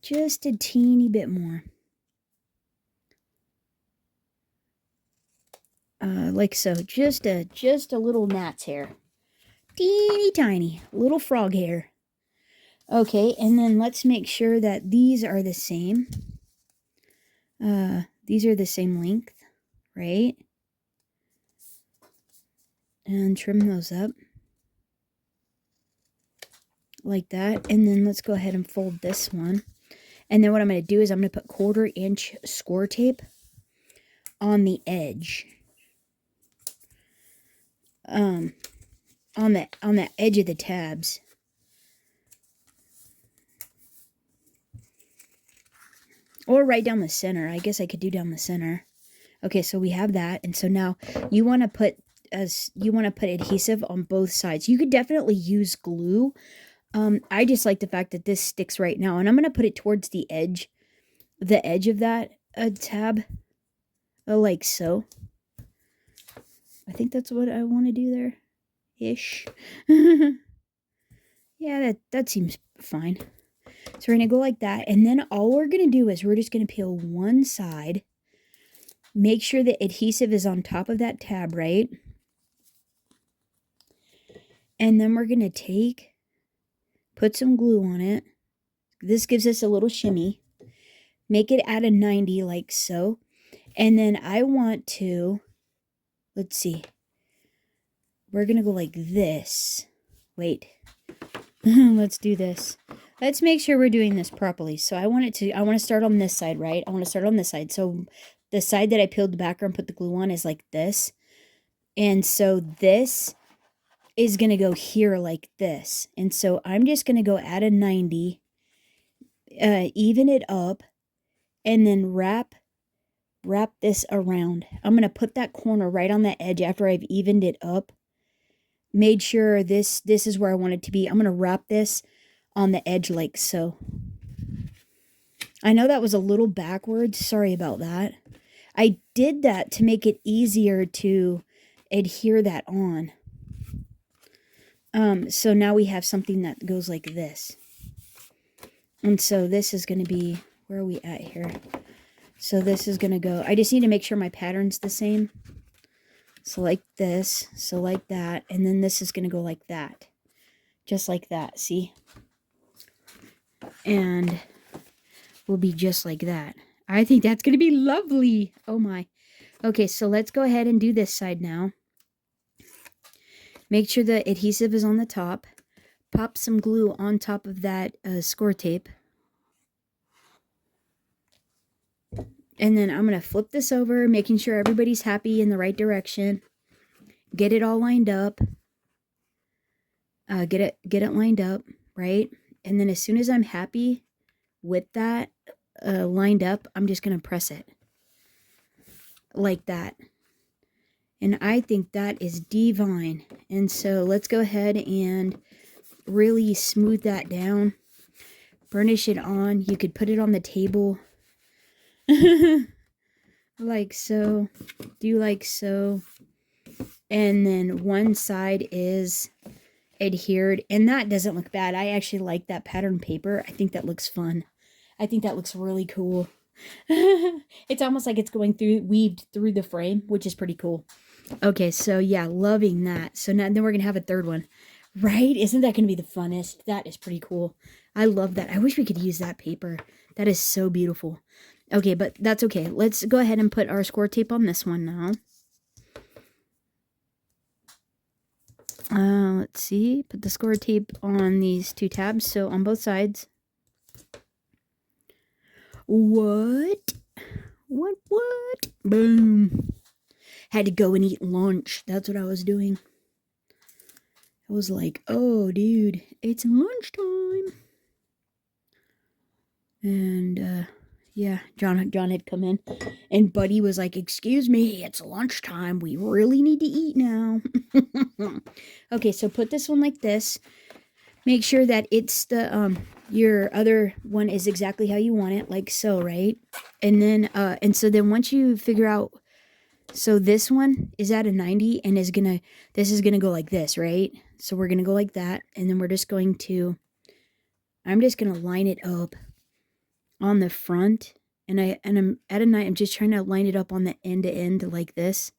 Just a teeny bit more. Like so. Just a little gnat's hair. Teeny tiny. Little frog hair. Okay, and then let's make sure that these are the same. These are the same length, right? And trim those up. Like that. And then let's go ahead and fold this one. And then what I'm going to do is I'm going to put 1/4 inch score tape on the edge. On that edge of the tabs. Or right down the center. I guess I could do down the center. Okay, so we have that. And so now you want to put adhesive on both sides. You could definitely use glue. I just like the fact that this sticks right now, and I'm going to put it towards the edge of that tab, like so. I think that's what I want to do there, ish. Yeah, that seems fine. So we're going to go like that, and then all we're going to do is we're just going to peel one side, make sure the adhesive is on top of that tab, right? And then we're going to put some glue on it. This gives us a little shimmy. Make it at a 90 like so. And then I want to, let's see. We're going to go like this. Wait. Let's do this. Let's make sure we're doing this properly. So I want to start on this side, right? I want to start on this side. So the side that I peeled the backer and put the glue on is like this. And so this is going to go here like this. And so I'm just going to go at a 90, even it up, and then wrap this around. I'm going to put that corner right on the edge after I've evened it up. Made sure this is where I want it to be. I'm going to wrap this on the edge like so. I know that was a little backwards. Sorry about that. I did that to make it easier to adhere that on. So now we have something that goes like this. And so this is going to be, where are we at here? So this is going to go, I just need to make sure my pattern's the same. So like this, so like that, and then this is going to go like that. Just like that, see? And will be just like that. I think that's going to be lovely. Oh my. Okay, so let's go ahead and do this side now. Make sure the adhesive is on the top. Pop some glue on top of that score tape. And then I'm going to flip this over, making sure everybody's happy in the right direction. Get it all lined up. Get it lined up, right? And then as soon as I'm happy with that lined up, I'm just going to press it. Like that. And I think that is divine. And so let's go ahead and really smooth that down. Burnish it on. You could put it on the table. Like so. Do like so. And then one side is adhered. And that doesn't look bad. I actually like that pattern paper. I think that looks fun. I think that looks really cool. It's almost like it's weaved through the frame, which is pretty cool. Okay, so yeah, loving that. So now then we're going to have a third one. Right? Isn't that going to be the funnest? That is pretty cool. I love that. I wish we could use that paper. That is so beautiful. Okay, but that's okay. Let's go ahead and put our score tape on this one now. Let's see. Put the score tape on these 2 tabs, so on both sides. What? What? Boom. Had to go and eat lunch. That's what I was doing. I was like, oh, dude, it's lunchtime. And, yeah, John had come in. And Buddy was like, excuse me, it's lunchtime. We really need to eat now. Okay, so put this one like this. Make sure that it's the, your other one is exactly how you want it, like so, right? And then, so then once you figure out, so this one is at a 90 and this is gonna go like this, right? So we're gonna go like that, and then we're just going to, I'm just gonna line it up on the front, and I'm at a 90, I'm just trying to line it up on the end to end like this.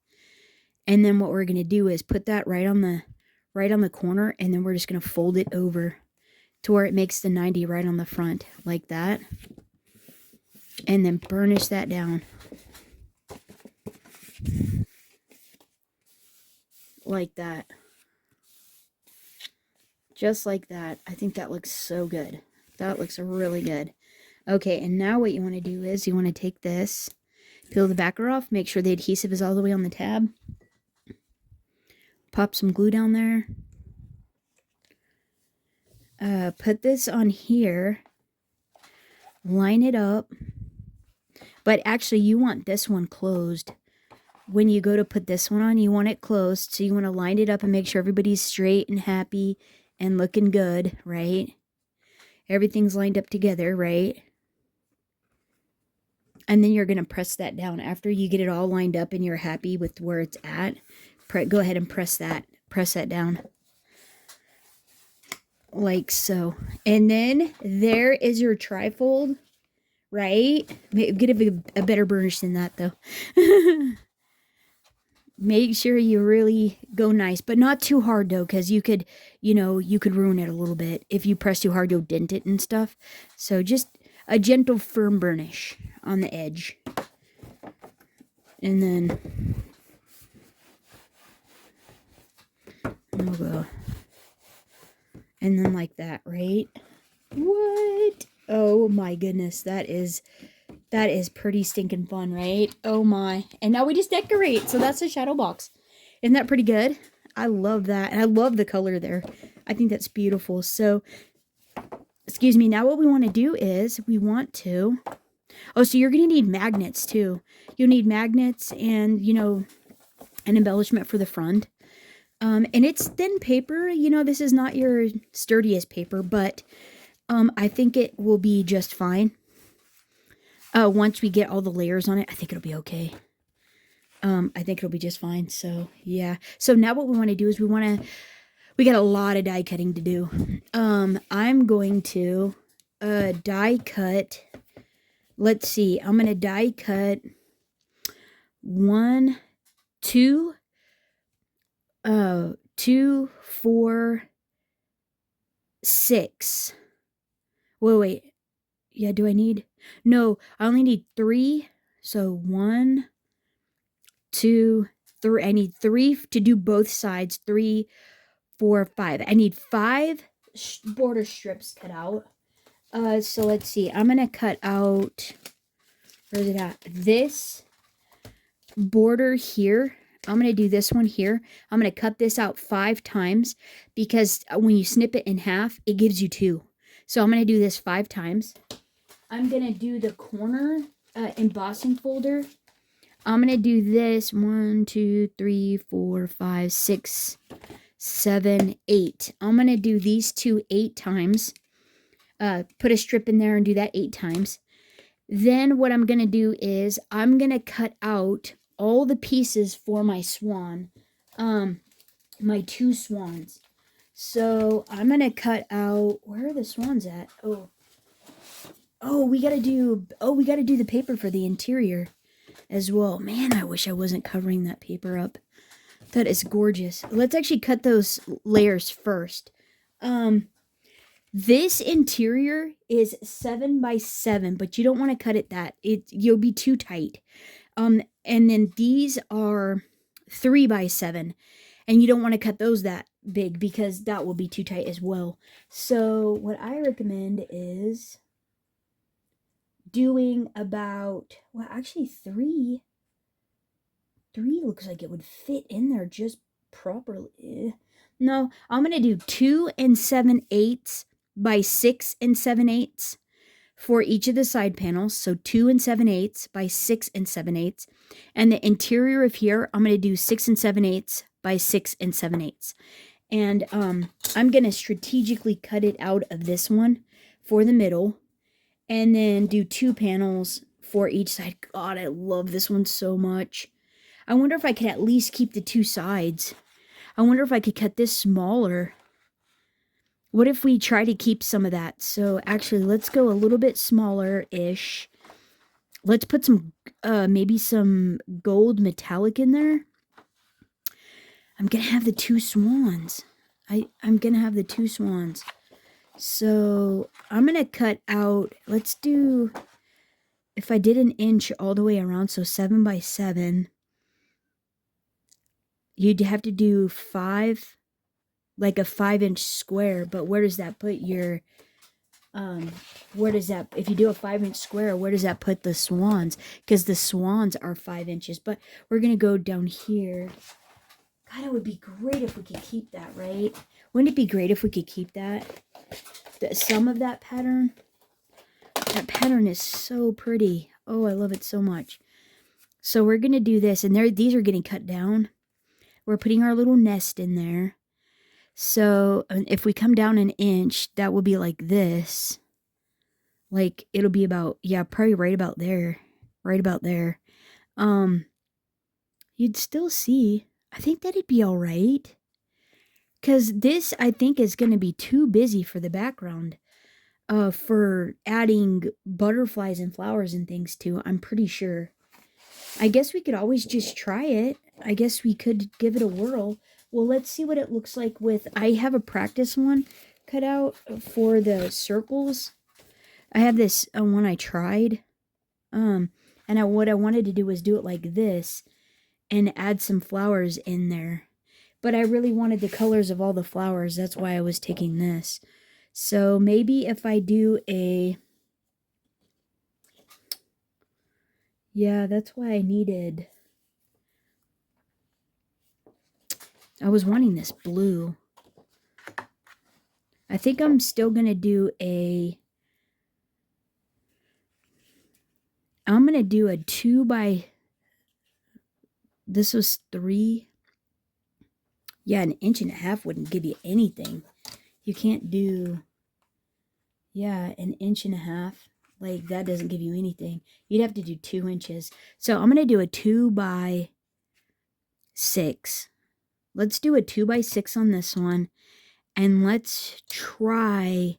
And then what we're gonna do is put that right on the corner, and then we're just gonna fold it over to where it makes the 90 right on the front, like that. And then burnish that down. Like that. Just like that. I think that looks so good. That looks really good. Okay, and now what you want to do is you want to take this, peel the backer off, make sure the adhesive is all the way on the tab. Pop some glue down there. Put this on here. Line it up. But actually, you want this one closed. When you go to put this one on, you want it closed. So you want to line it up and make sure everybody's straight and happy and looking good, right? Everything's lined up together, right? And then you're going to press that down. After you get it all lined up and you're happy with where it's at, go ahead and press that down. Like so. And then there is your trifold, right? Get a better burnish than that, though. Make sure you really go nice, but not too hard, though, because you could ruin it a little bit. If you press too hard, you'll dent it and stuff. So just a gentle, firm burnish on the edge. And then we'll go. And then like that, right? What? Oh my goodness, that is pretty stinking fun, right? Oh my. And now we just decorate. So that's a shadow box. Isn't that pretty good? I love that. And I love the color there. I think that's beautiful. So, excuse me. Now what we want to do is so you're going to need magnets too. You'll need magnets and, an embellishment for the front. And it's thin paper. This is not your sturdiest paper, but I think it will be just fine. Once we get all the layers on it, I think it'll be okay. I think it'll be just fine. So, yeah. So now what we want to do is we got a lot of die cutting to do. I'm going to die cut. Let's see. I'm going to die cut 1, 2, 2, 4, 6. Wait. Yeah, do I need? No, I only need 3. So 1, 2, 3. I need 3 to do both sides. 3, 4, 5. I need 5 border strips cut out. So let's see. I'm gonna cut out. Where's it at? This border here. I'm going to do this one here. I'm going to cut this out 5 times because when you snip it in half, it gives you 2. So I'm going to do this 5 times. I'm going to do the corner embossing folder. I'm going to do this 1, 2, 3, 4, 5, 6, 7, 8. I'm going to do these 2 8 times. Put a strip in there and do that 8 times. Then what I'm going to do is I'm going to cut out all the pieces for my swan, my 2 swans. So I'm going to cut out, where are the swans at? We got to do the paper for the interior as well. Man, I wish I wasn't covering that paper up. That is gorgeous. Let's actually cut those layers first. This interior is 7 by 7, but you don't want to cut it that. You'll be too tight. And then these are 3 by 7, and you don't want to cut those that big because that will be too tight as well. So what I recommend is doing about, well, actually three looks like it would fit in there just properly. No, I'm going to do 2 7/8 by 6 7/8 for each of the side panels. So 2 7/8 by 6 7/8. And the interior of here, I'm going to do 6 7/8 by 6 7/8. And I'm going to strategically cut it out of this one for the middle, and then do 2 panels for each side. God, I love this one so much. I wonder if I could at least keep the 2 sides. I wonder if I could cut this smaller. What if we try to keep some of that? So actually, let's go a little bit smaller-ish. Let's put some, maybe some gold metallic in there. I'm going to have the 2 swans. I'm going to have the 2 swans. So I'm going to cut out, let's do, if I did 1 inch all the way around, so 7 by 7, you'd have to do 5, like a 5-inch square. But where does that put your, where does that, if you do a 5-inch square, where does that put the swans? Because the swans are 5 inches. But we're going to go down here. God, it would be great if we could keep that, right? Wouldn't it be great if we could keep that? Some of that pattern. That pattern is so pretty. Oh, I love it so much. So we're going to do this. And these are getting cut down. We're putting our little nest in there. So if we come down 1 inch, that will be like this. Like, it'll be about, yeah, probably right about there. Right about there. You'd still see. I think that'd be all right. Because this, I think, is going to be too busy for the background. For adding butterflies and flowers and things to. I'm pretty sure. I guess we could always just try it. I guess we could give it a whirl. Well, let's see what it looks like with... I have a practice one cut out for the circles. I have this one I tried. And what I wanted to do was do it like this and add some flowers in there. But I really wanted the colors of all the flowers. That's why I was taking this. So maybe if I do a... Yeah, that's why I needed... I was wanting this blue. I think I'm still going to do a... I'm going to do a 2 by... This was 3. Yeah, 1.5 inches wouldn't give you anything. You can't do... Yeah, 1.5 inches. Like, that doesn't give you anything. You'd have to do 2 inches. So I'm going to do a 2 by 6. Let's do a 2 by 6 on this one. And let's try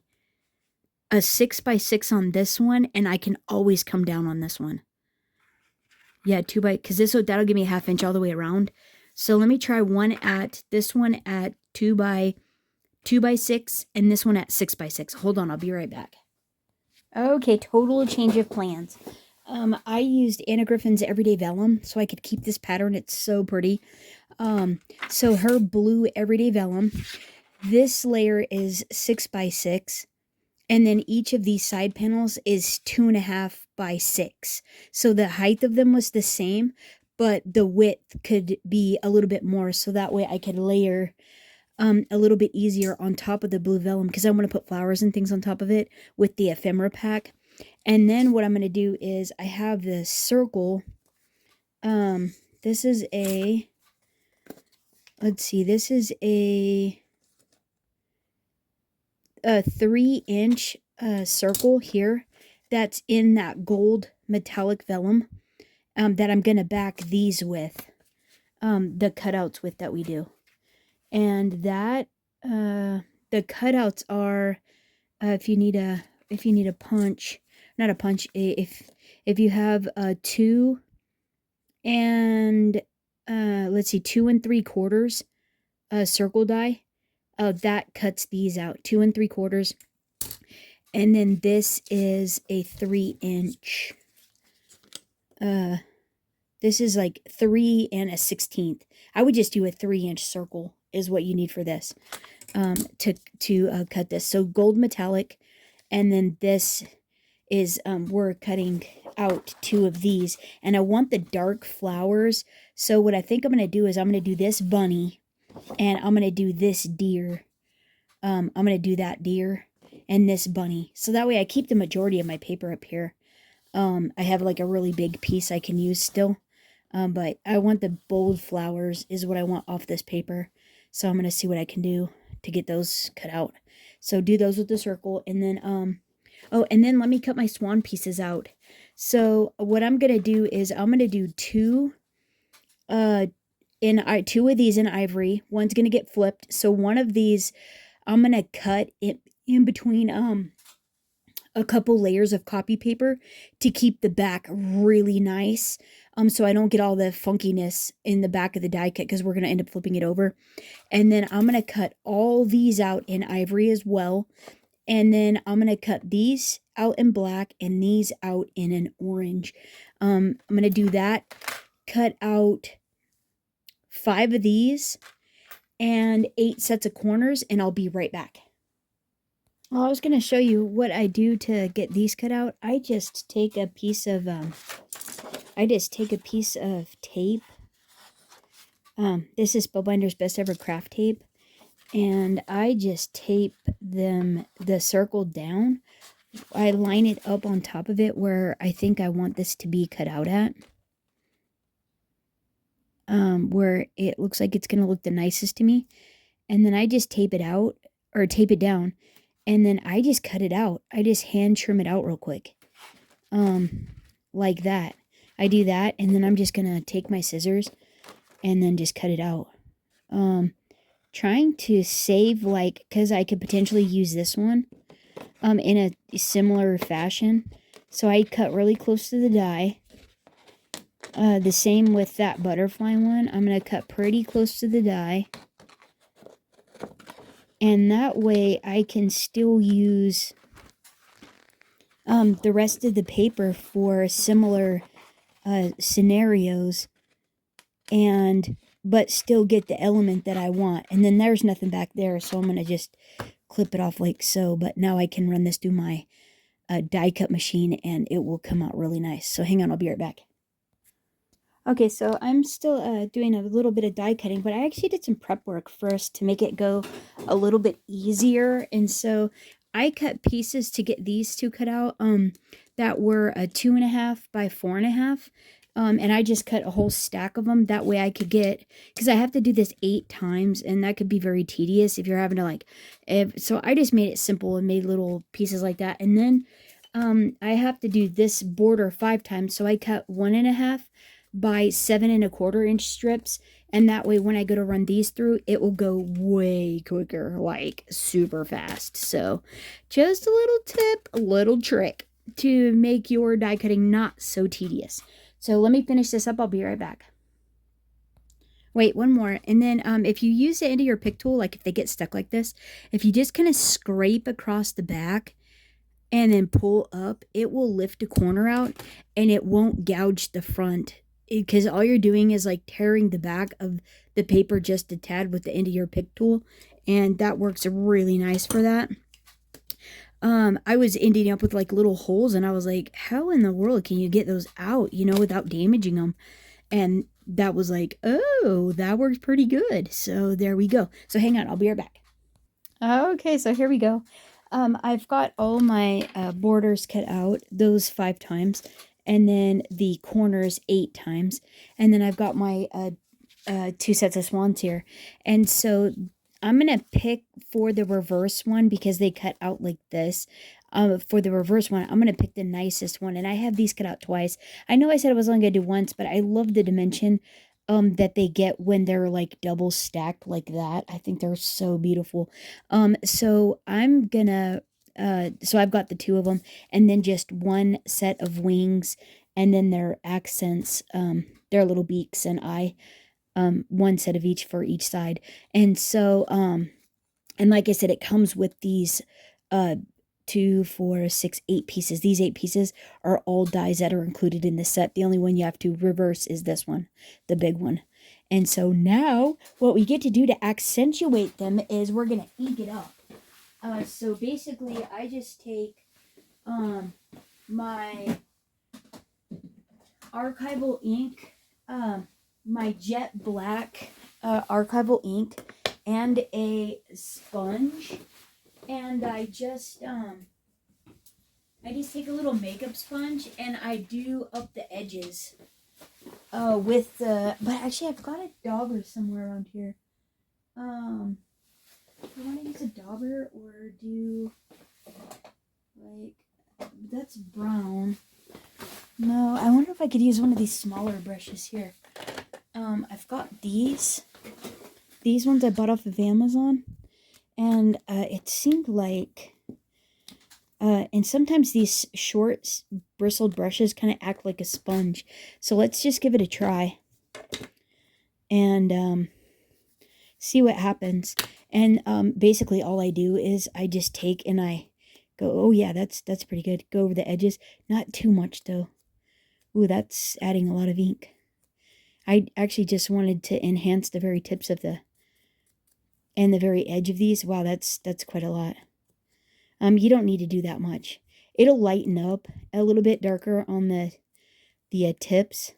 a 6 by 6 on this one. And I can always come down on this one. Yeah, 2 by... Because that'll give me a 1/2 inch all the way around. So let me try this one at 2 by 6. And this one at 6 by 6. Hold on, I'll be right back. Okay, total change of plans. I used Anna Griffin's Everyday Vellum so I could keep this pattern. It's so pretty. So her blue Everyday Vellum. This layer is 6 by 6. And then each of these side panels is 2.5 by 6. So the height of them was the same, but the width could be a little bit more. So that way I could layer a little bit easier on top of the blue vellum, because I want to put flowers and things on top of it with the ephemera pack. And then what I'm going to do is I have this circle. This is a, let's see, this is a 3-inch circle here that's in that gold metallic vellum that I'm going to back these with, the cutouts with that we do. And that, the cutouts are, if you need a punch, not a punch, if you have a 2 and let's see, 2 3/4 circle die. That cuts these out, 2 3/4. And then this is a 3-inch. This is like 3 1/16. I would just do a 3-inch circle is what you need for this. To cut this. So gold metallic, and then this is we're cutting out 2 of these, and I want the dark flowers. So what I think I'm gonna do is I'm gonna do this bunny, and I'm gonna do this deer. I'm gonna do that deer and this bunny, so that way I keep the majority of my paper up here. I have like a really big piece I can use still, but I want the bold flowers is what I want off this paper. So I'm gonna see what I can do to get those cut out. So do those with the circle, and then oh, and then let me cut my swan pieces out. So what I'm gonna do is I'm gonna do 2 2 of these in ivory. One's gonna get flipped. So one of these I'm gonna cut it in between a couple layers of copy paper to keep the back really nice. So I don't get all the funkiness in the back of the die cut, because we're gonna end up flipping it over. And then I'm gonna cut all these out in ivory as well. And then I'm gonna cut these out in black and these out in an orange. I'm gonna do that. Cut out 5 of these and 8 sets of corners, and I'll be right back. Well, I was going to show you what I do to get these cut out. I just take a piece of tape. This is Spellbinder's Best Ever Craft Tape, and I just tape the circle down. I line it up on top of it where I think I want this to be cut out at. Where it looks like it's going to look the nicest to me. And then I just tape it out, or tape it down, and then I just cut it out. I just hand trim it out real quick. Like that. I do that, and then I'm just going to take my scissors and then just cut it out. Trying to save, like, because I could potentially use this one in a similar fashion. So I cut really close to the die. The same with that butterfly one. I'm going to cut pretty close to the die. And that way I can still use the rest of the paper for similar scenarios, but still get the element that I want. And then there's nothing back there, so I'm going to just clip it off like so. But now I can run this through my die cut machine, and it will come out really nice. So hang on, I'll be right back. Okay, so I'm still doing a little bit of die cutting, but I actually did some prep work first to make it go a little bit easier. And so I cut pieces to get these 2 cut out that were a 2.5 by 4.5. And I just cut a whole stack of them. That way I could get, because I have to do this 8 times, and that could be very tedious if you're having to so I just made it simple and made little pieces like that. And then I have to do this border 5 times. So I cut 1.5 by 7.25-inch strips, and that way when I go to run these through, it will go way quicker, like super fast. So just a little tip, a little trick to make your die cutting not so tedious. So let me finish this up. I'll be right back. Wait, one more. And then if you use the end of your pick tool, like if they get stuck like this, if you just kind of scrape across the back and then pull up, it will lift a corner out, and it won't gouge the front, because all you're doing is like tearing the back of the paper just a tad with the end of your pick tool, and that works really nice for that. I was ending up with like little holes, and I was like, how in the world can you get those out, without damaging them? And that was like, oh, that works pretty good. So there we go. So hang on, I'll be right back. Okay, so here we go. I've got all my borders cut out, those 5 times, and then the corners 8 times, and then I've got my 2 sets of swans here. And so I'm gonna pick for the reverse one, because they cut out like this. For the reverse one, I'm gonna pick the nicest one, and I have these cut out twice. I know I said I was only gonna do once, but I love the dimension that they get when they're like double stacked like that. I think they're so beautiful. So I'm gonna so I've got the 2 of them, and then just 1 set of wings, and then their accents, their little beaks and eye. one set of each for each side. And so, and like I said, it comes with these, 2, 4, 6, 8 pieces. These 8 pieces are all dies that are included in the set. The only one you have to reverse is this one, the big one. And so now what we get to do to accentuate them is we're going to ink it up. So basically I just take my archival ink, my jet black archival ink, and a sponge, and I just take a little makeup sponge and I do up the edges with the, but actually I've got a dauber somewhere around here. Do I want to use a dauber or do, like, that's brown. No, I wonder if I could use one of these smaller brushes here. I've got these ones I bought off of Amazon, and it seemed like, and sometimes these short bristled brushes kind of act like a sponge. So let's just give it a try and see what happens. And basically all I do is I just take and I go, oh yeah, that's pretty good. Go over the edges, not too much though. Ooh, that's adding a lot of ink. I actually just wanted to enhance the very tips of the very edge of these. Wow, that's quite a lot. You don't need to do that much. It'll lighten up a little bit darker on the tips.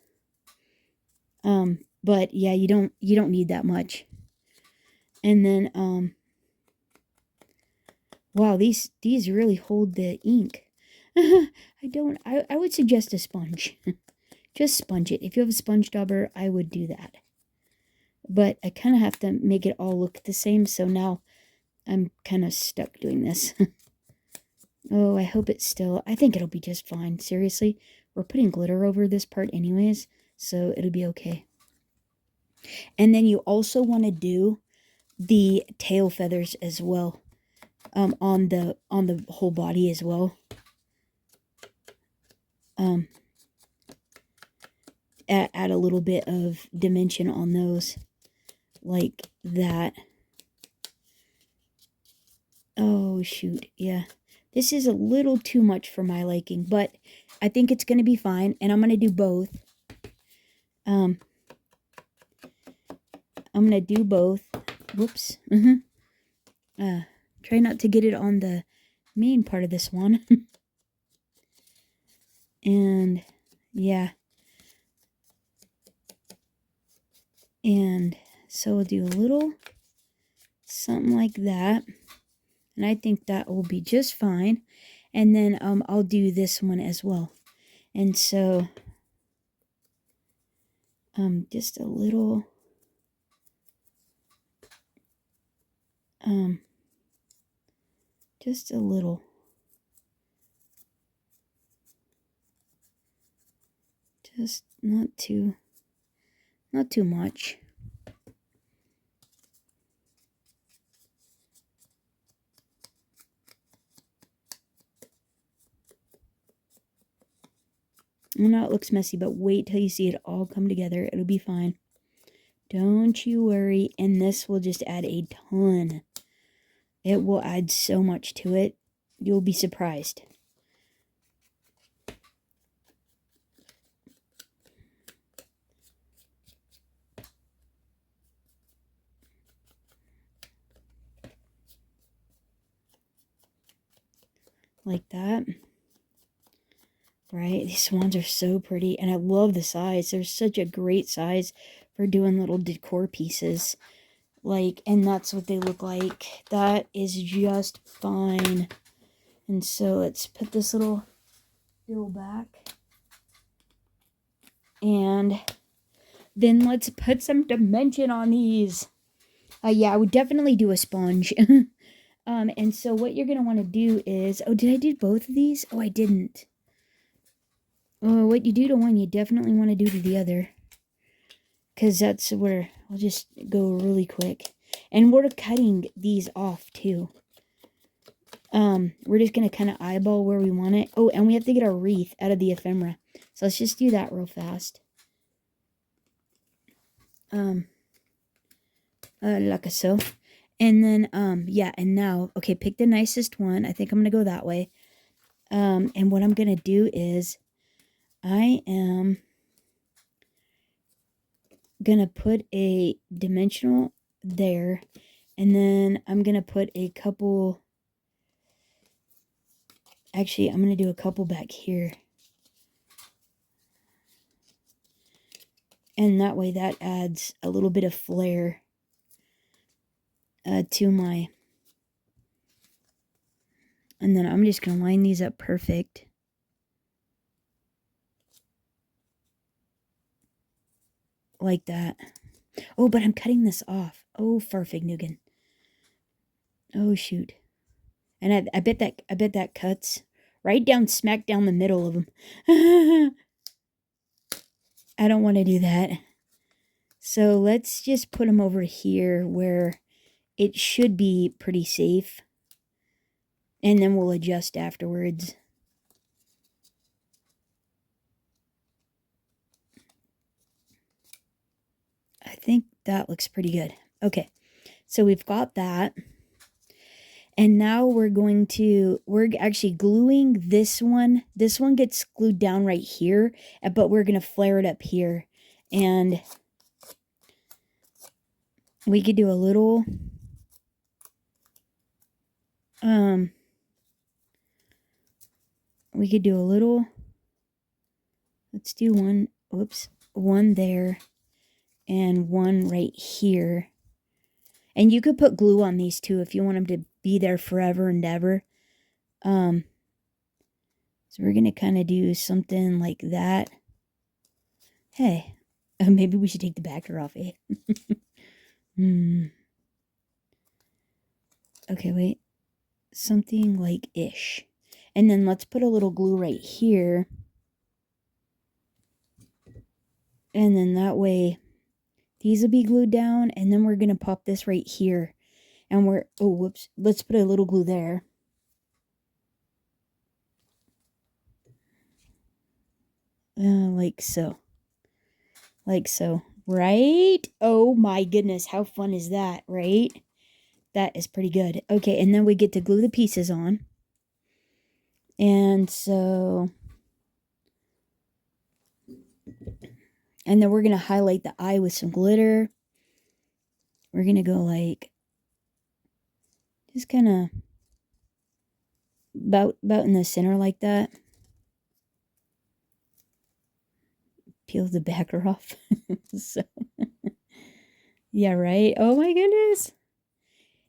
But yeah, you don't need that much. And then wow, these really hold the ink. I would suggest a sponge. Just sponge it. If you have a sponge dauber, I would do that. But I kind of have to make it all look the same, so now I'm kind of stuck doing this. Oh, I hope it's still, I think it'll be just fine. Seriously, we're putting glitter over this part anyways, so it'll be okay. And then you also want to do the tail feathers as well, on the whole body as well. Add a little bit of dimension on those, like that. Oh shoot, yeah. This is a little too much for my liking, but I think it's going to be fine, and I'm going to do both. I'm going to do both. Whoops. Try not to get it on the main part of this one. And yeah. And so we'll do a little something like that. And I think that will be just fine. And then I'll do this one as well. And so just a little just a little. Just not too much. I know it looks messy, but wait till you see it all come together. It'll be fine. Don't you worry. And this will just add a ton. It will add so much to it. You'll be surprised. Like that. Right? These swans are so pretty, and I love the size. They're such a great size for doing little decor pieces. Like, and that's what they look like. That is just fine. And so let's put this little bill back. And then let's put some dimension on these. Yeah, I would definitely do a sponge. And so what you're going to want to do is, oh, did I do both of these? Oh, I didn't. Oh, what you do to one, you definitely want to do to the other. Because that's where I'll just go really quick. And we're cutting these off too. We're just going to kind of eyeball where we want it. Oh, and we have to get our wreath out of the ephemera. So let's just do that real fast. like so. And then, yeah, and now, okay, pick the nicest one. I think I'm gonna go that way. And what I'm gonna do is I am gonna put a dimensional there, and then I'm gonna put a couple, actually, I'm gonna do a couple back here. And that way that adds a little bit of flair to my, and then I'm just gonna line these up perfect. Like that. Oh, but I'm cutting this off. Oh, farfignugan. Oh, shoot. And I bet that cuts right down, smack down the middle of them. I don't want to do that. So let's just put them over here where it should be pretty safe. And then we'll adjust afterwards. I think that looks pretty good. Okay, so we've got that. And now we're actually gluing this one. This one gets glued down right here, but we're going to flare it up here. And we could do a little, let's do one, one there and one right here. And you could put glue on these too if you want them to be there forever and ever. So we're going to kind of do something like that. Hey, maybe we should take the backer off, eh? Okay, wait. Something like ish. And then let's put a little glue right here. And then that way, these will be glued down. And then we're going to pop this right here. And let's put a little glue there. Like so. Like so. Right? Oh my goodness, how fun is that, right? That is pretty good. Okay, and then we get to glue the pieces on. And so, and then we're going to highlight the eye with some glitter. We're going to go like, just kind of about in the center like that. Peel the backer off. So, yeah, right? Oh my goodness.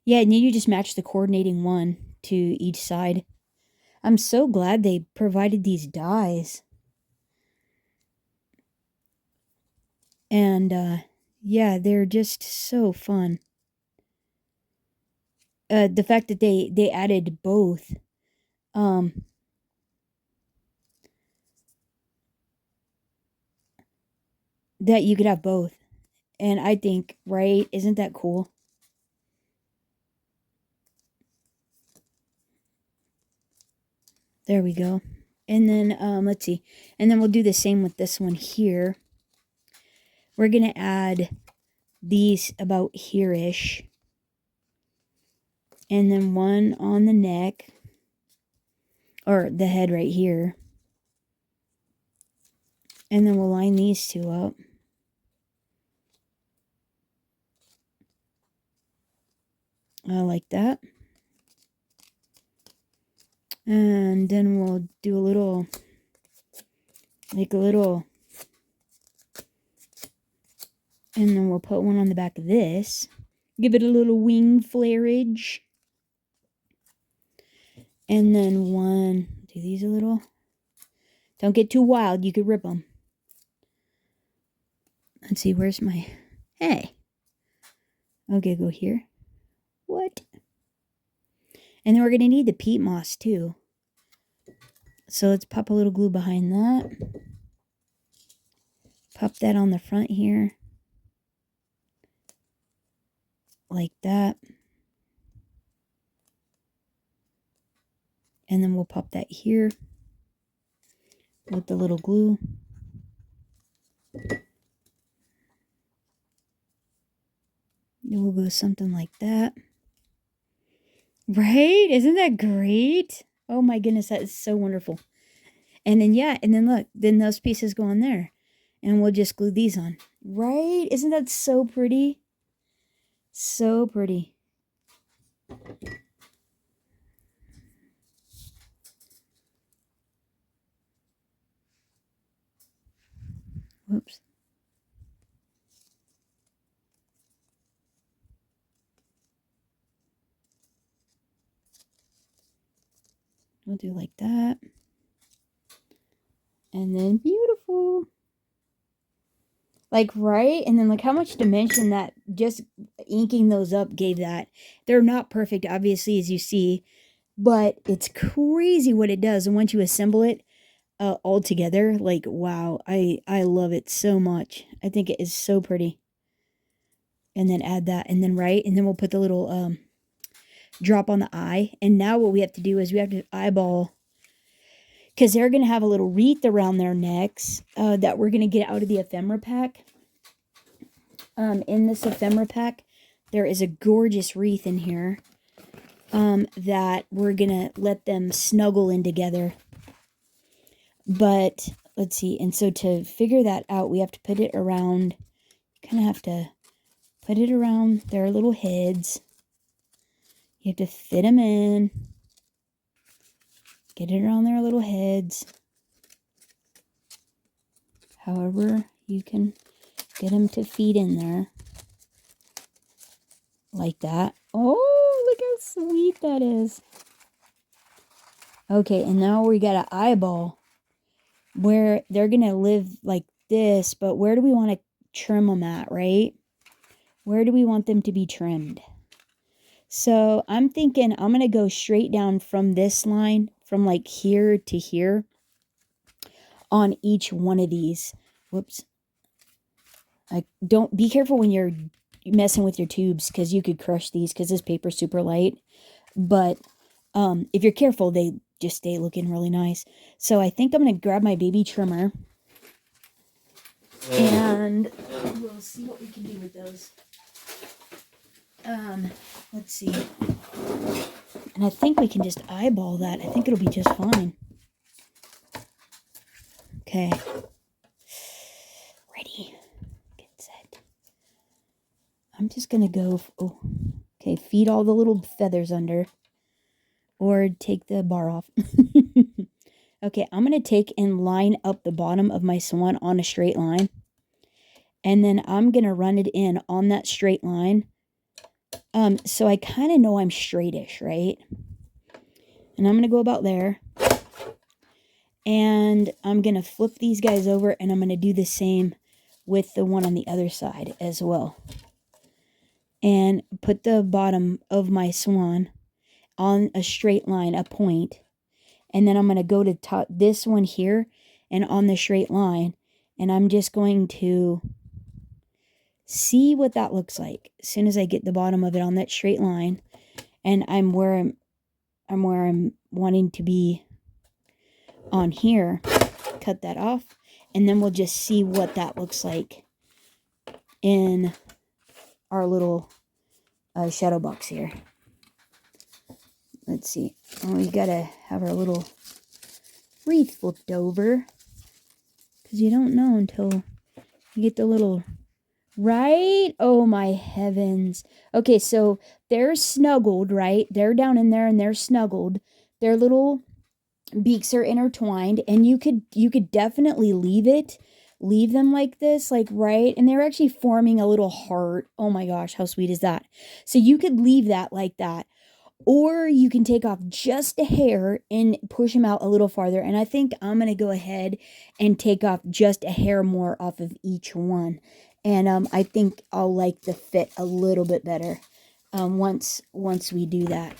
Yeah, and then you just match the coordinating one to each side. I'm so glad they provided these dies. And, yeah, they're just so fun. The fact that they added both. That you could have both. And I think, right, isn't that cool? There we go. And then, let's see. And then we'll do the same with this one here. We're going to add these about here-ish. And then one on the neck. Or the head right here. And then we'll line these two up. Like that. And then we'll do a little, make a little, and then we'll put one on the back of this. Give it a little wing flairage. And then one, do these a little. Don't get too wild, you could rip them. Let's see, where's my, hey. Okay, go here. What? And then we're going to need the peat moss too. So let's pop a little glue behind that. Pop that on the front here. Like that. And then we'll pop that here with the little glue. Then we'll go something like that. Right? Isn't that great? Oh my goodness, that is so wonderful. And then, yeah, and then look, then those pieces go on there. And we'll just glue these on. Right? Isn't that so pretty? So pretty. Whoops. We'll do like that. And then beautiful. Like, right? And then look how much dimension that just inking those up gave that. They're not perfect, obviously, as you see. But it's crazy what it does. And once you assemble it all together, like, wow. I love it so much. I think it is so pretty. And then add that. And then, right? And then we'll put the little drop on the eye. And now what we have to do is we have to eyeball, because they're going to have a little wreath around their necks that we're going to get out of the ephemera pack. In this ephemera pack, there is a gorgeous wreath in here that we're going to let them snuggle in together. But let's see. And so to figure that out, we have to put it around, kind of have to put it around their little heads. You have to fit them in. Get it around their little heads. However you can get them to feed in there. Like that. Oh, look how sweet that is. Okay, and now we got an eyeball where they're going to live like this, but where do we want to trim them at, right? Where do we want them to be trimmed? So I'm thinking I'm going to go straight down from this line, from like here to here on each one of these. Whoops. Don't be careful when you're messing with your tubes, because you could crush these because this paper's super light. But if you're careful, they just stay looking really nice. So I think I'm going to grab my baby trimmer and we'll see what we can do with those. Let's see. And I think we can just eyeball that. I think it'll be just fine. Okay. Ready. Get set. I'm just going to go. Okay. Feed all the little feathers under. Or take the bar off. Okay. I'm going to take and line up the bottom of my swan on a straight line. And then I'm going to run it in on that straight line. So I kind of know I'm straightish, right? And I'm going to go about there. And I'm going to flip these guys over, and I'm going to do the same with the one on the other side as well. And put the bottom of my swan on a straight line, a point. And then I'm going to go to top this one here and on the straight line. And I'm just going to see what that looks like as soon as I get the bottom of it on that straight line. And I'm where I'm wanting to be on here. Cut that off. And then we'll just see what that looks like in our little shadow box here. Let's see. Oh, we gotta have our little wreath flipped over, because you don't know until you get the little, right? Oh my heavens. Okay, so they're snuggled, right? They're down in there and they're snuggled. Their little beaks are intertwined, and you could definitely leave them like this, like, right? And they're actually forming a little heart. Oh my gosh, how sweet is that? So you could leave that like that, or you can take off just a hair and push them out a little farther. And I think I'm going to go ahead and take off just a hair more off of each one. And I think I'll like the fit a little bit better once we do that.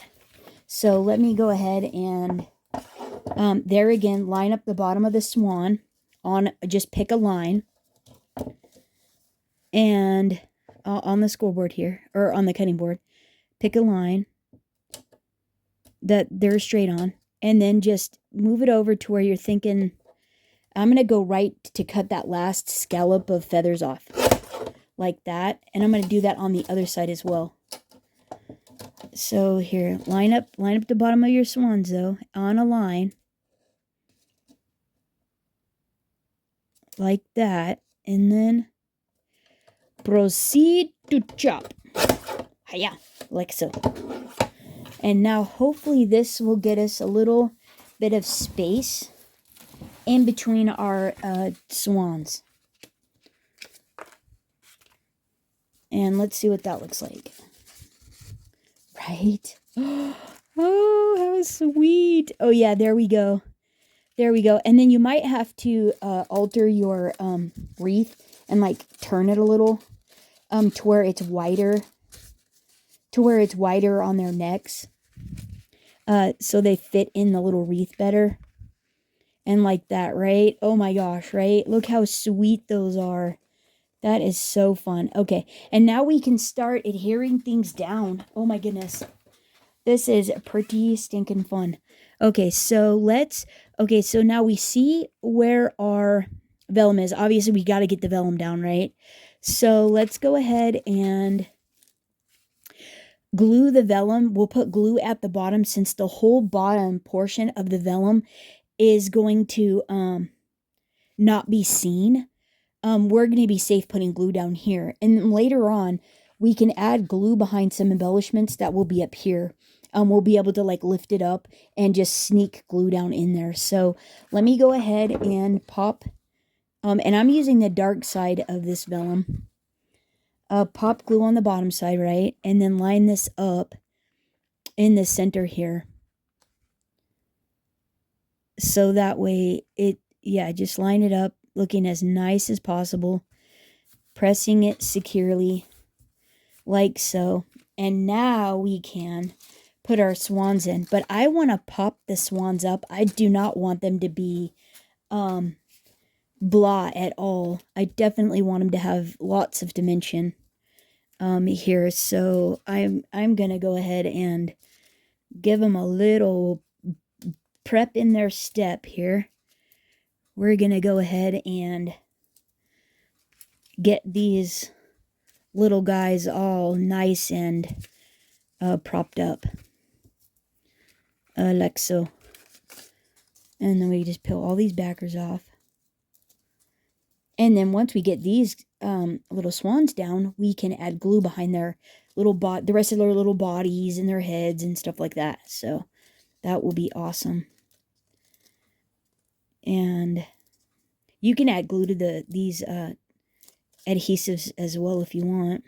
So let me go ahead and there again, line up the bottom of the swan on, just pick a line. And on the scoreboard here, or on the cutting board, pick a line that they're straight on, and then just move it over to where you're thinking, I'm going to go right to cut that last scallop of feathers off. like that. And I'm going to do that on the other side as well. So here, line up the bottom of your swans though, on a line. Like that. And then proceed to chop. Hiya, like so. And now hopefully this will get us a little bit of space in between our swans. And let's see what that looks like. Right? Oh, how sweet. Oh yeah, there we go. There we go. And then you might have to alter your wreath and like turn it a little to where it's wider. To where it's wider on their necks. So they fit in the little wreath better. And like that, right? Oh my gosh, right? Look how sweet those are. That is so fun. Okay, and now we can start adhering things down. Oh my goodness. This is pretty stinking fun. Okay, so so now we see where our vellum is. Obviously, we got to get the vellum down, right? So let's go ahead and glue the vellum. We'll put glue at the bottom since the whole bottom portion of the vellum is going to not be seen. We're going to be safe putting glue down here. And later on, we can add glue behind some embellishments that will be up here. We'll be able to like lift it up and just sneak glue down in there. So let me go ahead and pop, and I'm using the dark side of this vellum. Pop glue on the bottom side, right? And then line this up in the center here. So that way just line it up looking as nice as possible. Pressing it securely like so. And now we can put our swans in. But I want to pop the swans up. I do not want them to be blah at all. I definitely want them to have lots of dimension here. So I'm going to go ahead and give them a little prep in their step here. We're going to go ahead and get these little guys all nice and propped up. Like so. And then we just peel all these backers off. And then once we get these little swans down, we can add glue behind their little the rest of their little bodies and their heads and stuff like that. So that will be awesome. And you can add glue to these adhesives as well if you want.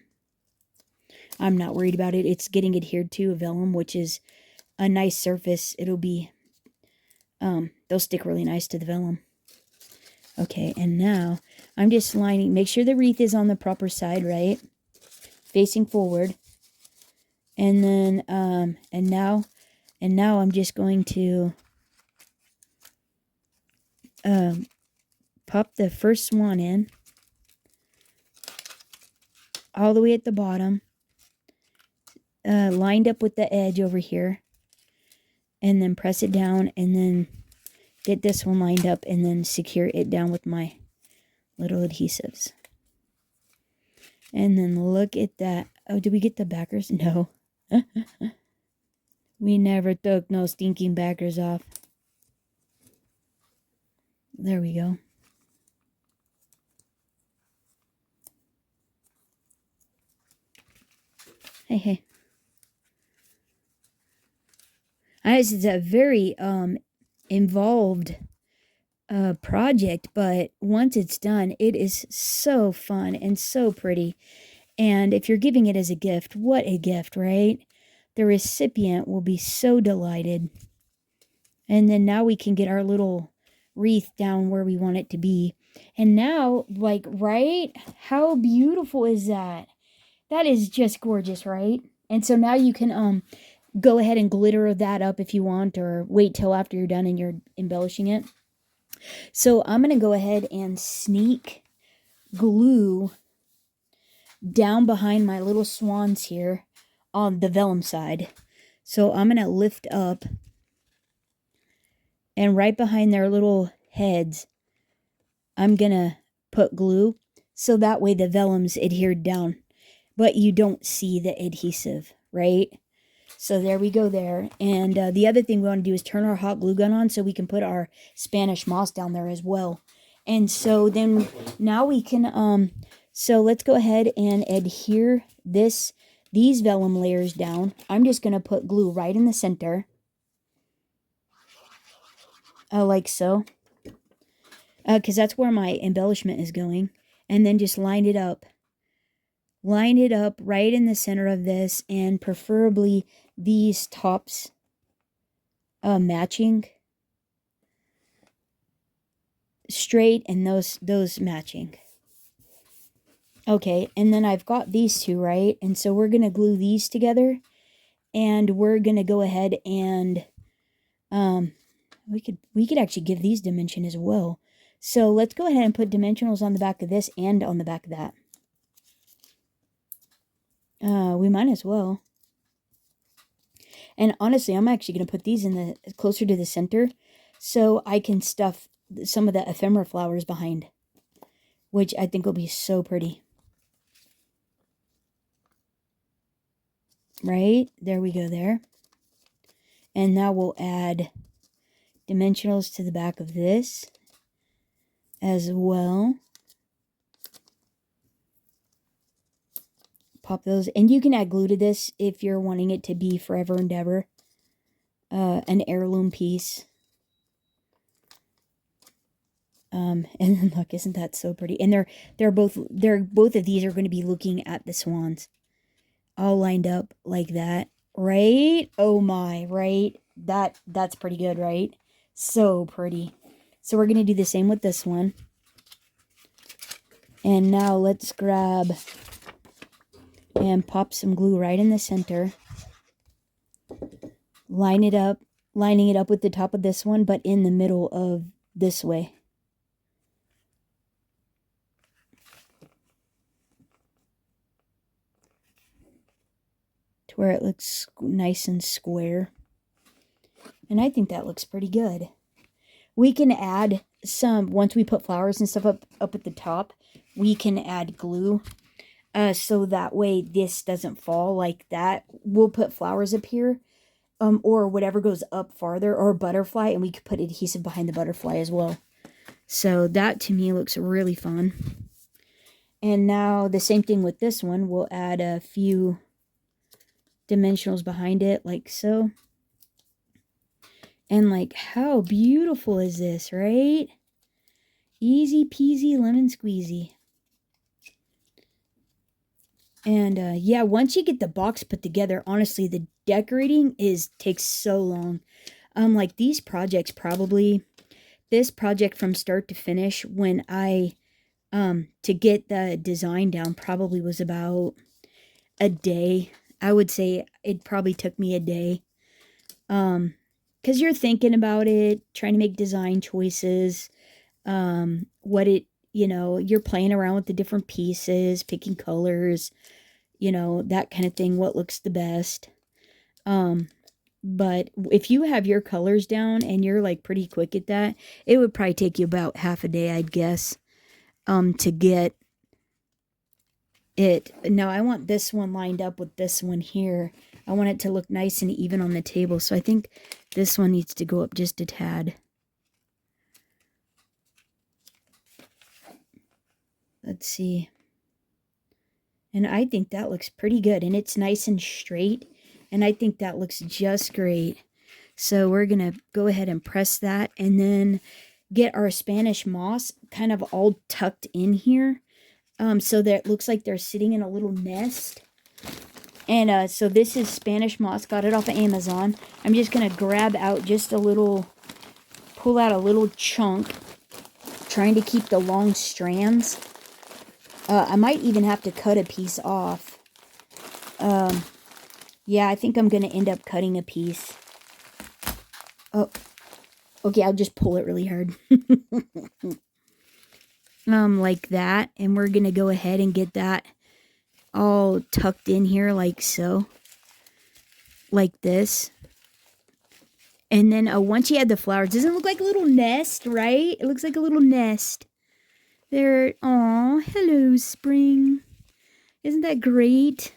I'm not worried about it. It's getting adhered to a vellum, which is a nice surface. It'll be, they'll stick really nice to the vellum. Okay, and now I'm just lining, make sure the wreath is on the proper side, right? Facing forward. And then, and now I'm just going to pop the first swan in. All the way at the bottom. Lined up with the edge over here. And then press it down and then get this one lined up and then secure it down with my little adhesives. And then look at that. Oh, did we get the backers? No. We never took no stinking backers off. There we go. Hey. It's a very involved project, but once it's done, it is so fun and so pretty. And if you're giving it as a gift, what a gift, right? The recipient will be so delighted. And then now we can get our little wreath down where we want it to be. And now, like, right? How beautiful is that? That is just gorgeous, right? And so now you can go ahead and glitter that up if you want, or wait till after you're done and you're embellishing it. So I'm going to go ahead and sneak glue down behind my little swans here on the vellum side. So I'm going to lift up, and right behind their little heads, I'm going to put glue So that way the vellum's adhered down, but you don't see the adhesive, right? So there we go there. And the other thing we want to do is turn our hot glue gun on so we can put our Spanish moss down there as well. And so then now we can, so let's go ahead and adhere these vellum layers down. I'm just going to put glue right in the center. Like so. Because that's where my embellishment is going. And then just line it up. Line it up right in the center of this, and preferably these tops matching. Straight and those matching. Okay, and then I've got these two, right? And so we're going to glue these together, and we're going to go ahead and we could actually give these dimension as well. So let's go ahead and put dimensionals on the back of this and on the back of that. We might as well. And honestly, I'm actually going to put these in the closer to the center so I can stuff some of the ephemera flowers behind, which I think will be so pretty. Right? There we go there. And now we'll add dimensionals to the back of this as well. Pop those. And you can add glue to this if you're wanting it to be forever and ever. An heirloom piece. And then look, isn't that so pretty? And both of these are going to be looking at the swans. All lined up like that. Right? Oh my, right? That's pretty good, right? So pretty. So we're going to do the same with this one. And now let's grab and pop some glue right in the center. Line it up, lining it up with the top of this one, but in the middle of this way. To where it looks nice and square. And I think that looks pretty good. We can add some, once we put flowers and stuff up at the top, we can add glue. So that way this doesn't fall like that. We'll put flowers up here. Or whatever goes up farther, or a butterfly, and we could put adhesive behind the butterfly as well. So that to me looks really fun. And now the same thing with this one. We'll add a few dimensionals behind it, like so. And like, how beautiful is this, right? Easy peasy lemon squeezy. And yeah, once you get the box put together, honestly, the decorating takes so long. Like these projects, probably this project from start to finish, when I to get the design down, probably was about a day. I would say it probably took me a day. Because you're thinking about it, trying to make design choices, you're playing around with the different pieces, picking colors, that kind of thing, what looks the best. But if you have your colors down and you're like pretty quick at that, it would probably take you about half a day, I'd guess, to get it. Now I want this one lined up with this one here. I want it to look nice and even on the table. So I think this one needs to go up just a tad. Let's see. And I think that looks pretty good. And it's nice and straight. And I think that looks just great. So we're going to go ahead and press that. And then get our Spanish moss kind of all tucked in here. So that it looks like they're sitting in a little nest. And so this is Spanish moss. Got it off of Amazon. I'm just going to grab out just a little, pull out a little chunk. Trying to keep the long strands. I might even have to cut a piece off. Yeah, I think I'm going to end up cutting a piece. Oh, okay, I'll just pull it really hard. Like that. And we're going to go ahead and get that all tucked in here like so. Like this. And then once you add the flowers, doesn't it look like a little nest, right? It looks like a little nest. They're, oh, hello, spring. Isn't that great?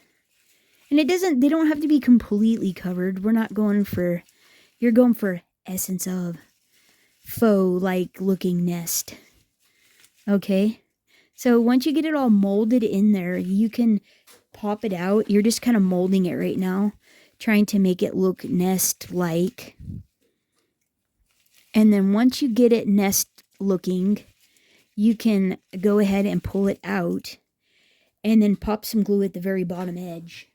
And they don't have to be completely covered. We're not going for, you're going for essence of faux-like looking nest. Okay? So once you get it all molded in there, you can pop it out. You're just kind of molding it right now, trying to make it look nest-like. And then once you get it nest-looking, you can go ahead and pull it out and then pop some glue at the very bottom edge.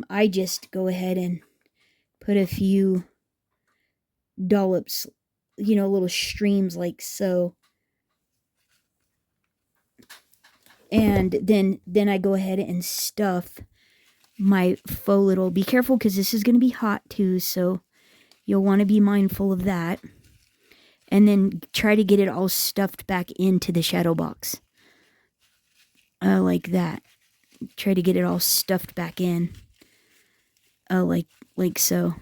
I just go ahead and put a few dollops, little streams like so. And then I go ahead and stuff my faux little, be careful because this is going to be hot too, so you'll want to be mindful of that. And then try to get it all stuffed back into the shadow box. Like that. Try to get it all stuffed back in. Like so.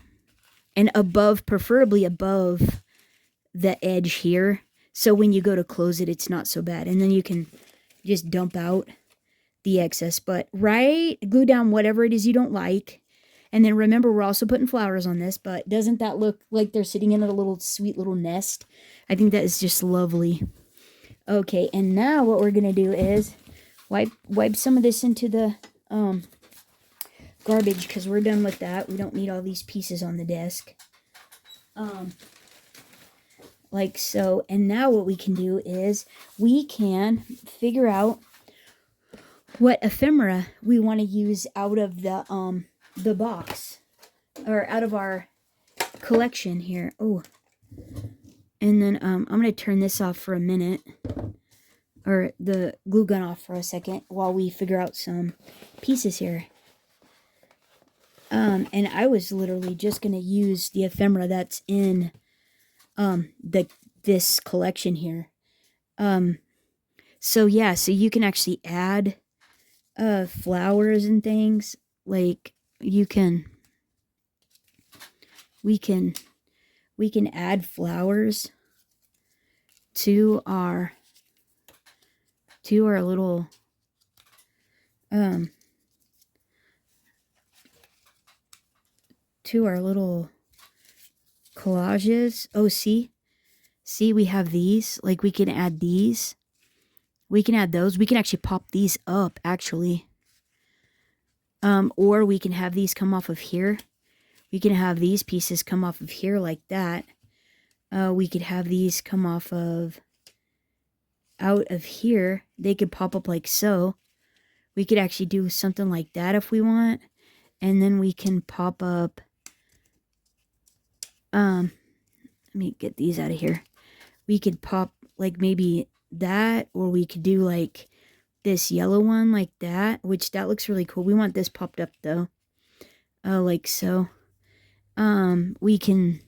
And above, preferably above the edge here. So when you go to close it, it's not so bad. And then you can just dump out the excess. But glue down whatever it is you don't like. And then remember, we're also putting flowers on this. But doesn't that look like they're sitting in a little sweet little nest? I think that is just lovely. Okay, and now what we're going to do is wipe some of this into the garbage because we're done with that. We don't need all these pieces on the desk. Like so. And now what we can do is we can figure out what ephemera we want to use out of the box or out of our collection here. Oh, and then I'm going to turn this off for a minute, or the glue gun off for a second while we figure out some pieces here. And I was literally just going to use the ephemera that's in this collection here. So yeah, so you can actually add flowers and things. Like we can add flowers to our little collages. Oh, see, we have these. Like we can add these. We can add those. We can actually pop these up, actually. Or we can have these come off of here. We can have these pieces come off of here like that. We could have these come off of out of here. They could pop up like so. We could actually do something like that if we want. And then we can pop up. Let me get these out of here. We could pop like maybe that, or we could do like this yellow one like that, which that looks really cool. We want this popped up though. Like so. We can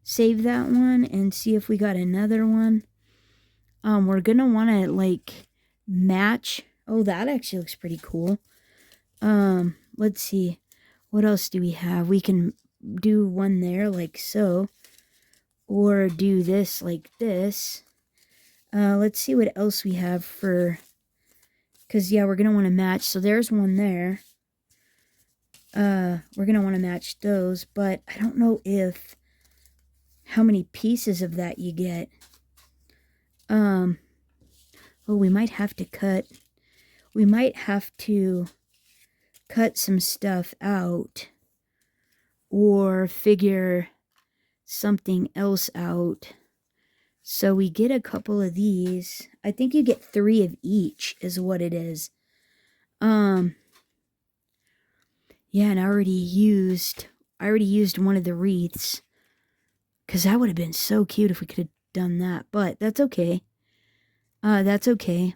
save that one and see if we got another one. We're gonna want to like match. Oh, that actually looks pretty cool. Let's see. What else do we have? We can do one there like so. Or do this like this. Let's see what else we have for... Because, yeah, we're going to want to match. So there's one there. We're going to want to match those. But I don't know how many pieces of that you get. Oh, we might have to cut... We might have to cut some stuff out. Or figure something else out. So we get a couple of these. I think you get 3 of each is what it is. Yeah, and I already used one of the wreaths. Because that would have been so cute if we could have done that. But that's okay. That's okay.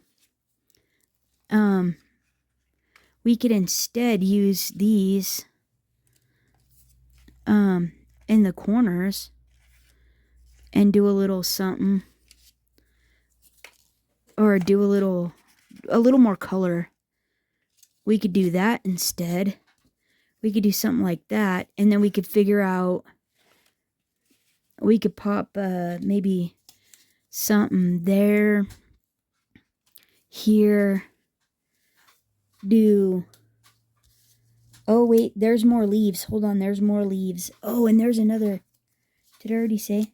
We could instead use these in the corners and do a little something, or do a little more color. We could do that instead. We could do something like that, and then we could figure out, we could pop maybe something there, here, do. Oh, wait, there's more leaves. Hold on, there's more leaves. Oh, and there's another. Did I already say?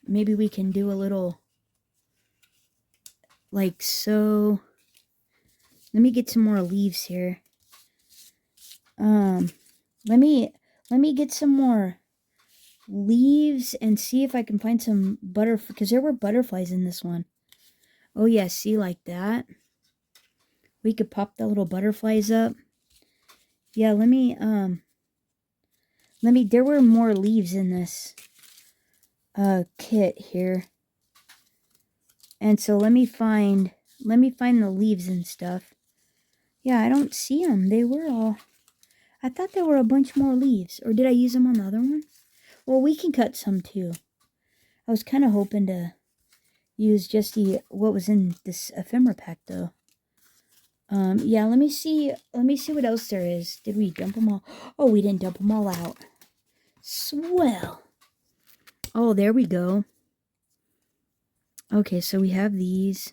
Maybe we can do a little, like so. Let me get some more leaves here. Let me get some more leaves and see if I can find some because there were butterflies in this one. Oh yeah, see, like that. We could pop the little butterflies up. Yeah, let me, there were more leaves in this, kit here. And so let me find the leaves and stuff. Yeah, I don't see them. They were all, I thought there were a bunch more leaves. Or did I use them on the other one? Well, we can cut some too. I was kind of hoping to use just what was in this ephemera pack though. Yeah, let me see what else there is. Did we dump them all? Oh, we didn't dump them all out. Swell. Oh, there we go. Okay, so we have these.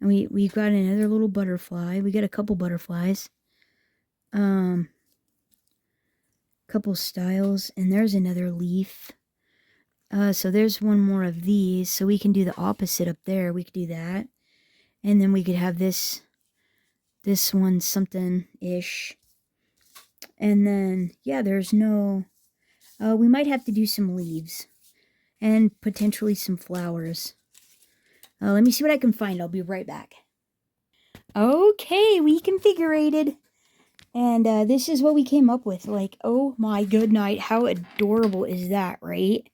And we've got another little butterfly. We got a couple butterflies. Couple styles. And there's another leaf. So there's one more of these. So we can do the opposite up there. We could do that. And then we could have this one something-ish. And then, yeah, there's no... we might have to do some leaves. And potentially some flowers. Let me see what I can find. I'll be right back. Okay, we configurated. And this is what we came up with. Like, oh my good night. How adorable is that, right?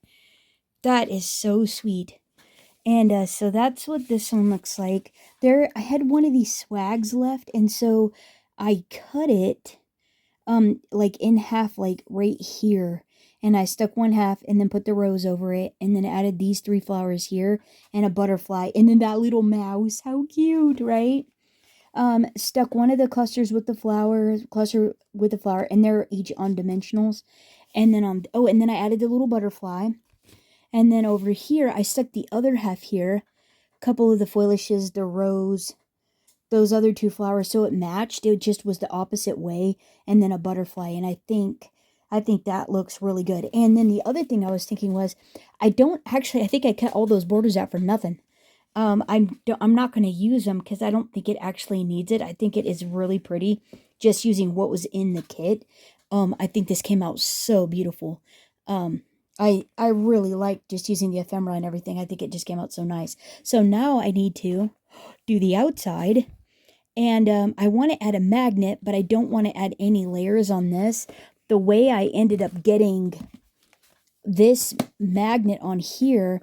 That is so sweet. And so that's what this one looks like. I had one of these swags left, and so I cut it like in half, like right here. And I stuck one half and then put the rose over it, and then added these 3 flowers here and a butterfly, and then that little mouse. How cute, right? Stuck one of the cluster with the flower, and they're each on dimensionals. And then and then I added the little butterfly. And then over here, I stuck the other half here, a couple of the foliages, the rose, those other 2 flowers, so it matched. It just was the opposite way, and then a butterfly. And I think that looks really good. And then the other thing I was thinking was, I think I cut all those borders out for nothing. I'm not going to use them because I don't think it actually needs it. I think it is really pretty just using what was in the kit. I think this came out so beautiful. I really like just using the ephemera and everything. I think it just came out so nice. So now I need to do the outside. And I want to add a magnet, but I don't want to add any layers on this. The way I ended up getting this magnet on here,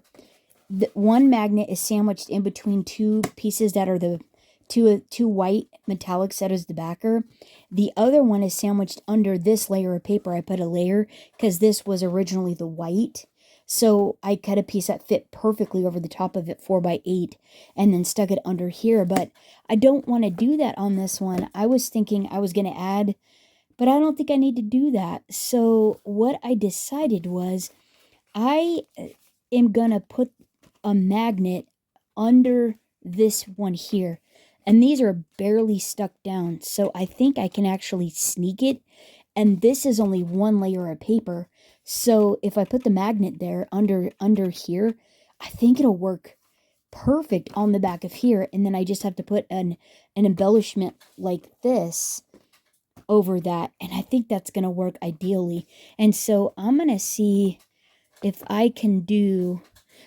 one magnet is sandwiched in between 2 pieces that are the two white metallics that is the backer. The other one is sandwiched under this layer of paper. I put a layer because this was originally the white. So I cut a piece that fit perfectly over the top of it, 4x8, and then stuck it under here. But I don't want to do that on this one. I was thinking I was going to add, but I don't think I need to do that. So what I decided was I am going to put a magnet under this one here. And these are barely stuck down. So I think I can actually sneak it. And this is only 1 layer of paper. So if I put the magnet there under here, I think it'll work perfect on the back of here. And then I just have to put an embellishment like this over that. And I think that's going to work ideally. And so I'm going to see if I can do...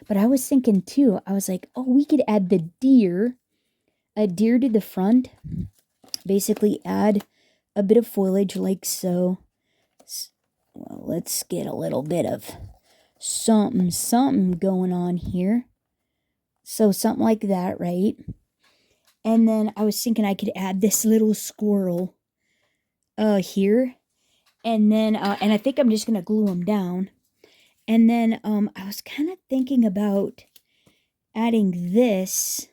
But I was thinking too, I was like, oh, we could add a deer to the front. Basically add a bit of foliage like so. Well, let's get a little bit of something going on here. So something like that, right? And then I was thinking I could add this little squirrel here. And then, and I think I'm just going to glue them down. And then I was kind of thinking about adding this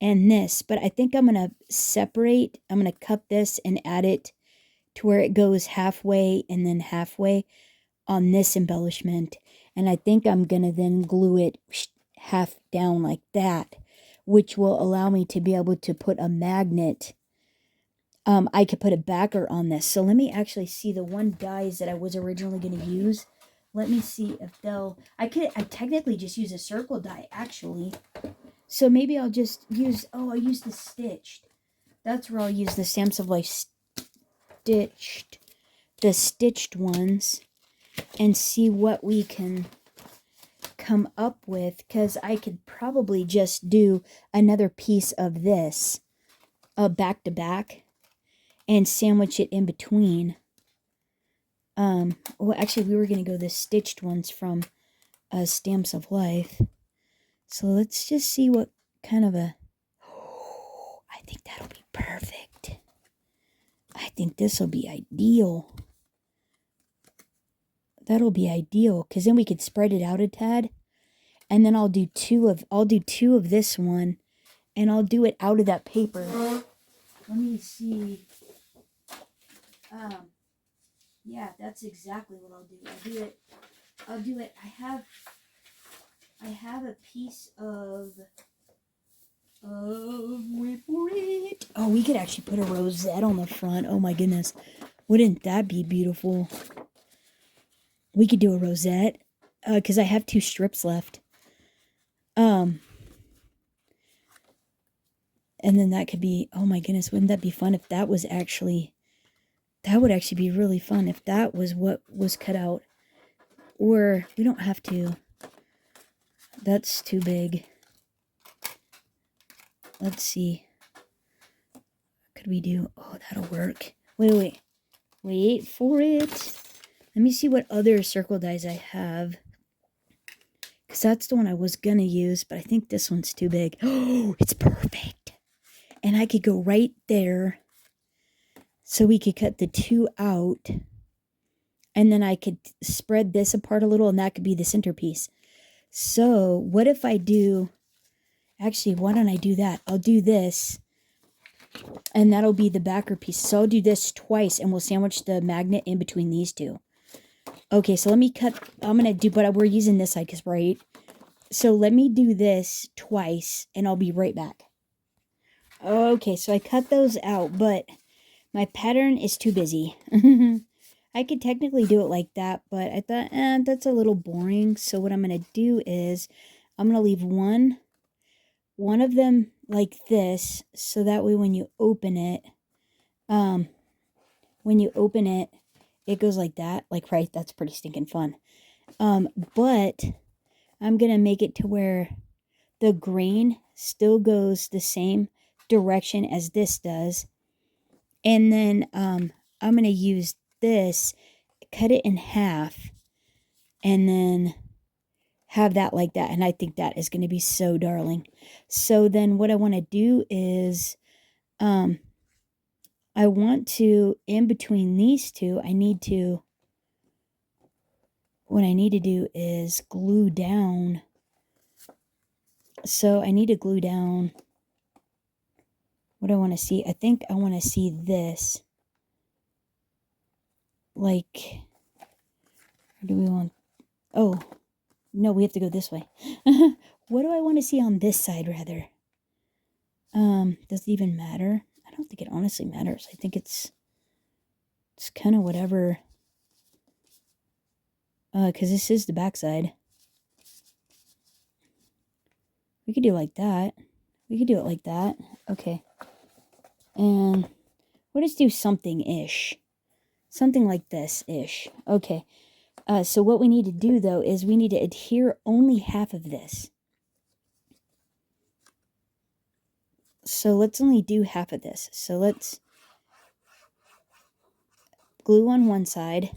and this, but I think I'm going to separate. I'm going to cut this and add it to where it goes halfway and then halfway on this embellishment. And I think I'm going to then glue it half down like that, which will allow me to be able to put a magnet. I could put a backer on this. So let me actually see the one dies that I was originally going to use. Let me see if they'll... I technically just use a circle die, actually. So maybe I'll just use... Oh, I'll use the stitched. That's where I'll use the Stamps of Life stitched. The stitched ones. And see what we can come up with. Because I could probably just do another piece of this. Back to back. And sandwich it in between. Well, actually, we were going to go the stitched ones from Stamps of Life. So let's just see what kind of a... Oh, I think that'll be perfect. I think this will be ideal. That'll be ideal, because then we could spread it out a tad. And then I'll do two of this one. And I'll do it out of that paper. Let me see... yeah, that's exactly what I'll do. I'll do it. I have a piece of wait for it. Oh, we could actually put a rosette on the front. Oh my goodness. Wouldn't that be beautiful? We could do a rosette. Because I have 2 strips left. And then that could be, oh my goodness, wouldn't that be fun if that was actually... That would actually be really fun if that was what was cut out. Or we don't have to. That's too big. Let's see. What could we do? Oh, that'll work. Wait for it. Let me see what other circle dies I have. Because that's the one I was going to use. But I think this one's too big. Oh, it's perfect. And I could go right there. So we could cut the 2 out. And then I could spread this apart a little. And that could be the centerpiece. So what if I do... Actually, why don't I do that? I'll do this. And that'll be the backer piece. So I'll do this twice. And we'll sandwich the magnet in between these 2. Okay, so let me cut... I'm going to do... But we're using this side because, right? So let me do this twice. And I'll be right back. Okay, so I cut those out. But... my pattern is too busy. I could technically do it like that, but I thought, that's a little boring. So what I'm going to do is I'm going to leave one of them like this. So that way when you open it, it goes like that. Like, right, that's pretty stinking fun. But I'm going to make it to where the grain still goes the same direction as this does. And then I'm going to use this, cut it in half, and then have that like that. And I think that is going to be so darling. So then what I want to do is I want to, in between these 2, what I need to do is glue down. So I need to glue down... What I want to see, I think I want to see this. Like, or do we want... Oh, no, we have to go this way. What do I want to see on this side, rather? Does it even matter? I don't think it honestly matters. I think it's kind of whatever. Because this is the back side. We could do it like that. We could do it like that. Okay. And we'll just do something-ish. Something like this-ish. Okay. So what we need to do, though, is we need to adhere only half of this. So let's only do half of this. So let's glue on one side.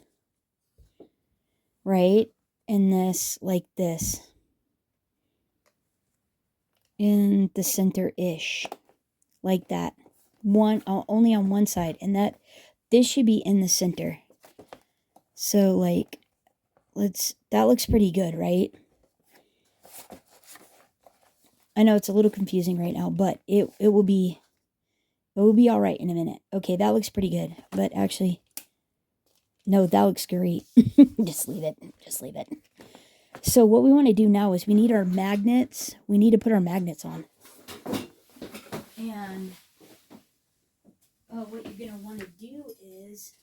Right? And this like this. In the center-ish. Like that. Only on one side, and this should be in the center. So like, that looks pretty good, right? I know it's a little confusing right now, but it will be all right in a minute. Okay, that looks pretty good, but actually, no, that looks great. Just leave it. So what we want to do now is we need our magnets. We need to put our magnets on. And what you're going to want to do is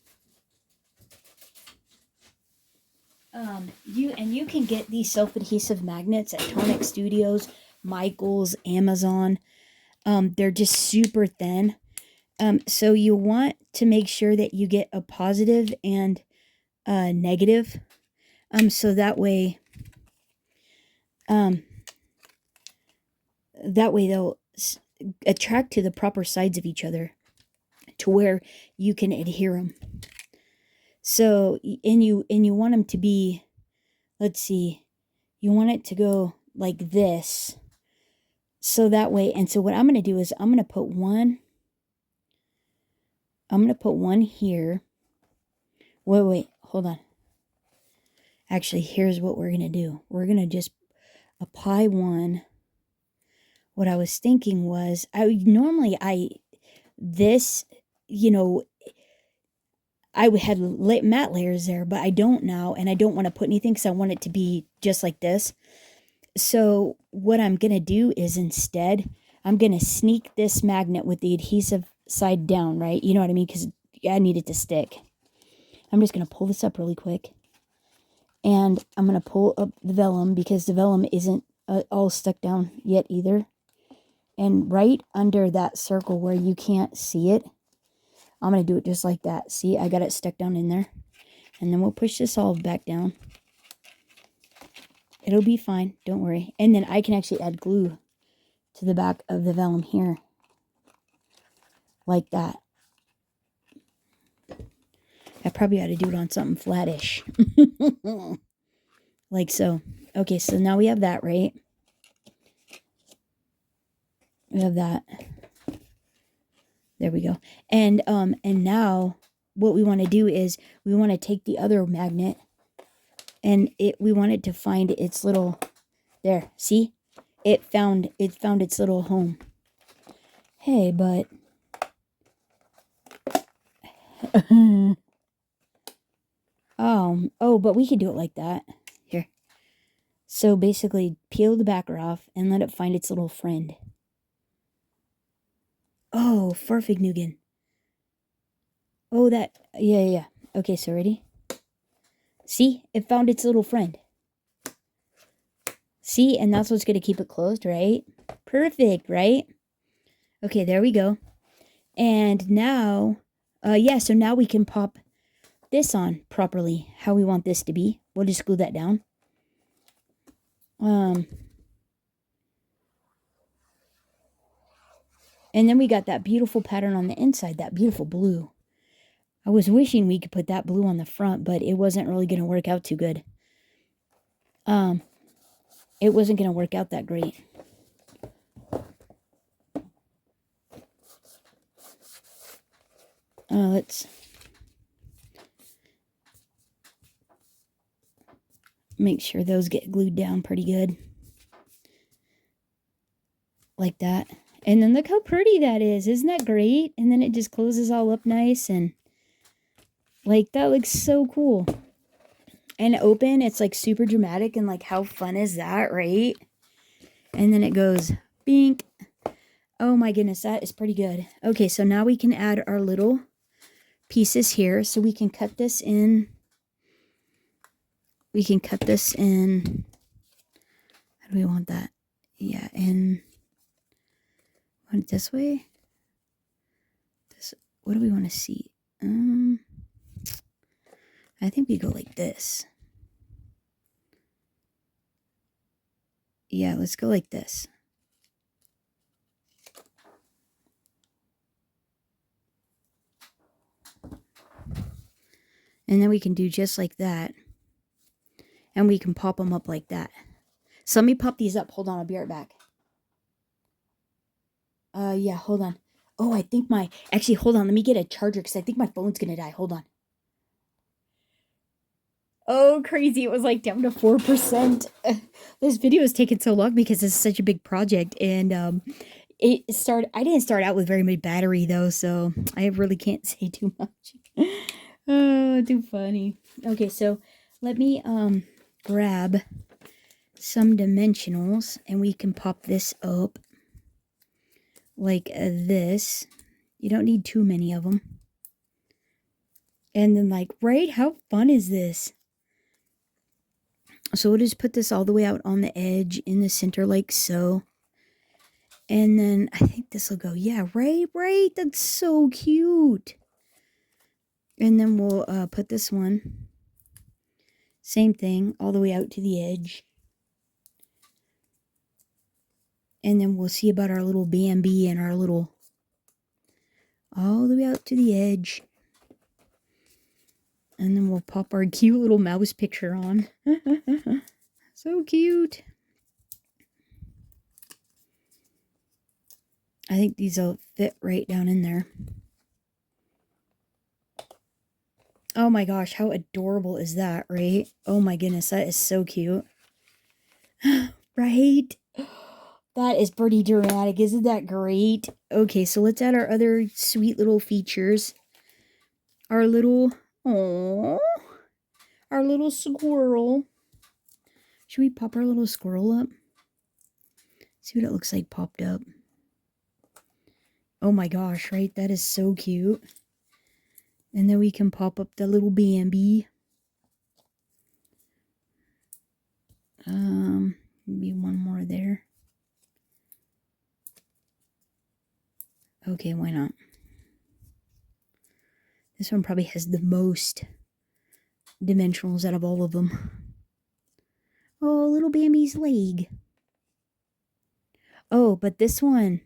you can get these self-adhesive magnets at Tonic Studios, Michael's, Amazon. They're just super thin. So you want to make sure that you get a positive and negative. So that way they'll attract to the proper sides of each other to where you can adhere them. So, and you want them to be, let's see, you want it to go like this. So that way, and so what I'm going to do is I'm going to put one here. Wait, hold on. Actually, here's what we're going to do. We're going to just apply one. What I was thinking was, I had matte layers there, but I don't now, and I don't want to put anything because I want it to be just like this. So what I'm going to do is instead, I'm going to sneak this magnet with the adhesive side down, right? You know what I mean? Because I need it to stick. I'm just going to pull this up really quick. And I'm going to pull up the vellum because the vellum isn't all stuck down yet either. And right under that circle where you can't see it, I'm going to do it just like that. See, I got it stuck down in there. And then we'll push this all back down. It'll be fine. Don't worry. And then I can actually add glue to the back of the vellum here. Like that. I probably ought to do it on something flattish. Like so. Okay, so now we have that, right? We have that. There we go. And now what we want to do is we want to take the other magnet and we want it to find its little, there, see? It found its little home. Hey, but but we could do it like that. Here. So basically peel the backer off and let it find its little friend. Oh, Farfignugan. Oh, that, yeah. Okay, so ready? See? It found its little friend. See? And that's what's going to keep it closed, right? Perfect, right? Okay, there we go. And now, so now we can pop this on properly, how we want this to be. We'll just glue that down. And then we got that beautiful pattern on the inside, that beautiful blue. I was wishing we could put that blue on the front, but it wasn't really going to work out too good. It wasn't going to work out that great. Let's make sure those get glued down pretty good. Like that. And then look how pretty that is. Isn't that great? And then it just closes all up nice. And like, that looks so cool. And open, it's like super dramatic. And like, how fun is that, right? And then it goes, bink. Oh my goodness, that is pretty good. Okay, so now we can add our little pieces here. So we can cut this in. We can cut this in. How do we want that? Yeah, in. Want it this way? This. What do we want to see? I think we go like this. Yeah, let's go like this. And then we can do just like that. And we can pop them up like that. So let me pop these up. Hold on, I'll be right back. Yeah, hold on. Oh, I think actually, hold on. Let me get a charger because I think my phone's going to die. Hold on. Oh, crazy. It was like down to 4%. This video is taking so long because it's such a big project. And I didn't start out with very much battery though, so I really can't say too much. Oh, too funny. Okay, so let me grab some dimensionals, and we can pop this up like this. You don't need too many of them. And then like, right? How fun is this? So we'll just put this all the way out on the edge in the center like so. And then I think this will go, yeah, right. That's so cute. And then we'll put this one, same thing, all the way out to the edge. And then we'll see about our little Bambi and our little, all the way out to the edge. And then we'll pop our cute little mouse picture on. So cute. I think these will fit right down in there. Oh my gosh, how adorable is that, right? Oh my goodness, that is so cute. Right? That is pretty dramatic. Isn't that great? Okay, so let's add our other sweet little features. Our little, aww, our little squirrel. Should we pop our little squirrel up? See what it looks like popped up. Oh my gosh, right? That is so cute. And then we can pop up the little Bambi. Maybe one more there. Okay, why not? This one probably has the most dimensionals out of all of them. Oh, little Bambi's leg. Oh, but this one.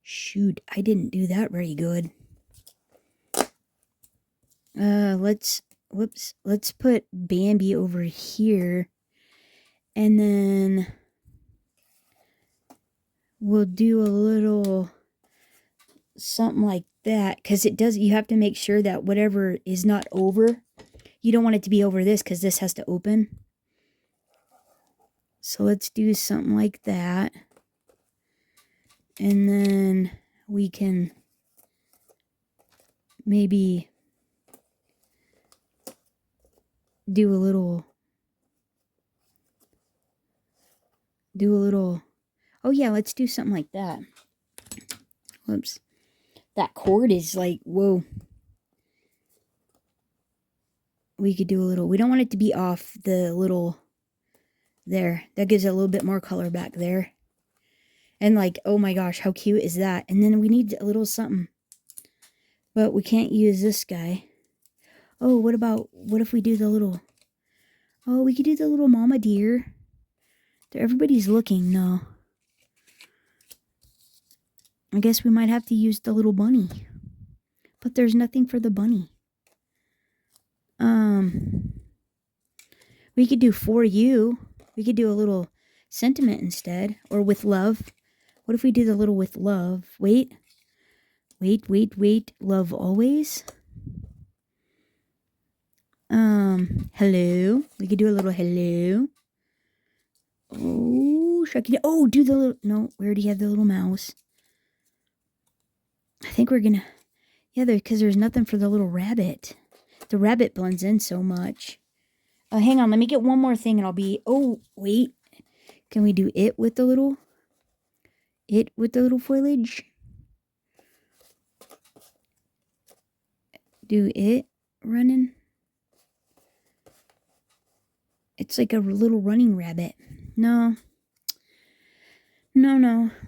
Shoot, I didn't do that very good. Let's put Bambi over here. And then we'll do a little something like that, because it does, you have to make sure that whatever is not over, you don't want it to be over this, because this has to open. So let's do something like that. And then we can maybe do a little, oh yeah, let's do something like that. Whoops. That cord is like, whoa. We could do a little, we don't want it to be off the little, there. That gives it a little bit more color back there. And like, oh my gosh, how cute is that? And then we need a little something. But we can't use this guy. Oh, what if we do the little, oh, we could do the little mama deer. Everybody's looking, no. I guess we might have to use the little bunny. But there's nothing for the bunny. We could do for you. We could do a little sentiment instead. Or with love. What if we do the little with love? Wait. Love always. Hello. We could do a little hello. Oh, Shucky. Oh, do the little, no, we already have the little mouse. I think we're gonna, yeah, because there's nothing for the little rabbit. The rabbit blends in so much. Hang on, let me get one more thing and I'll be, oh, wait. Can we do it with the little foliage? Do it running? It's like a little running rabbit. No.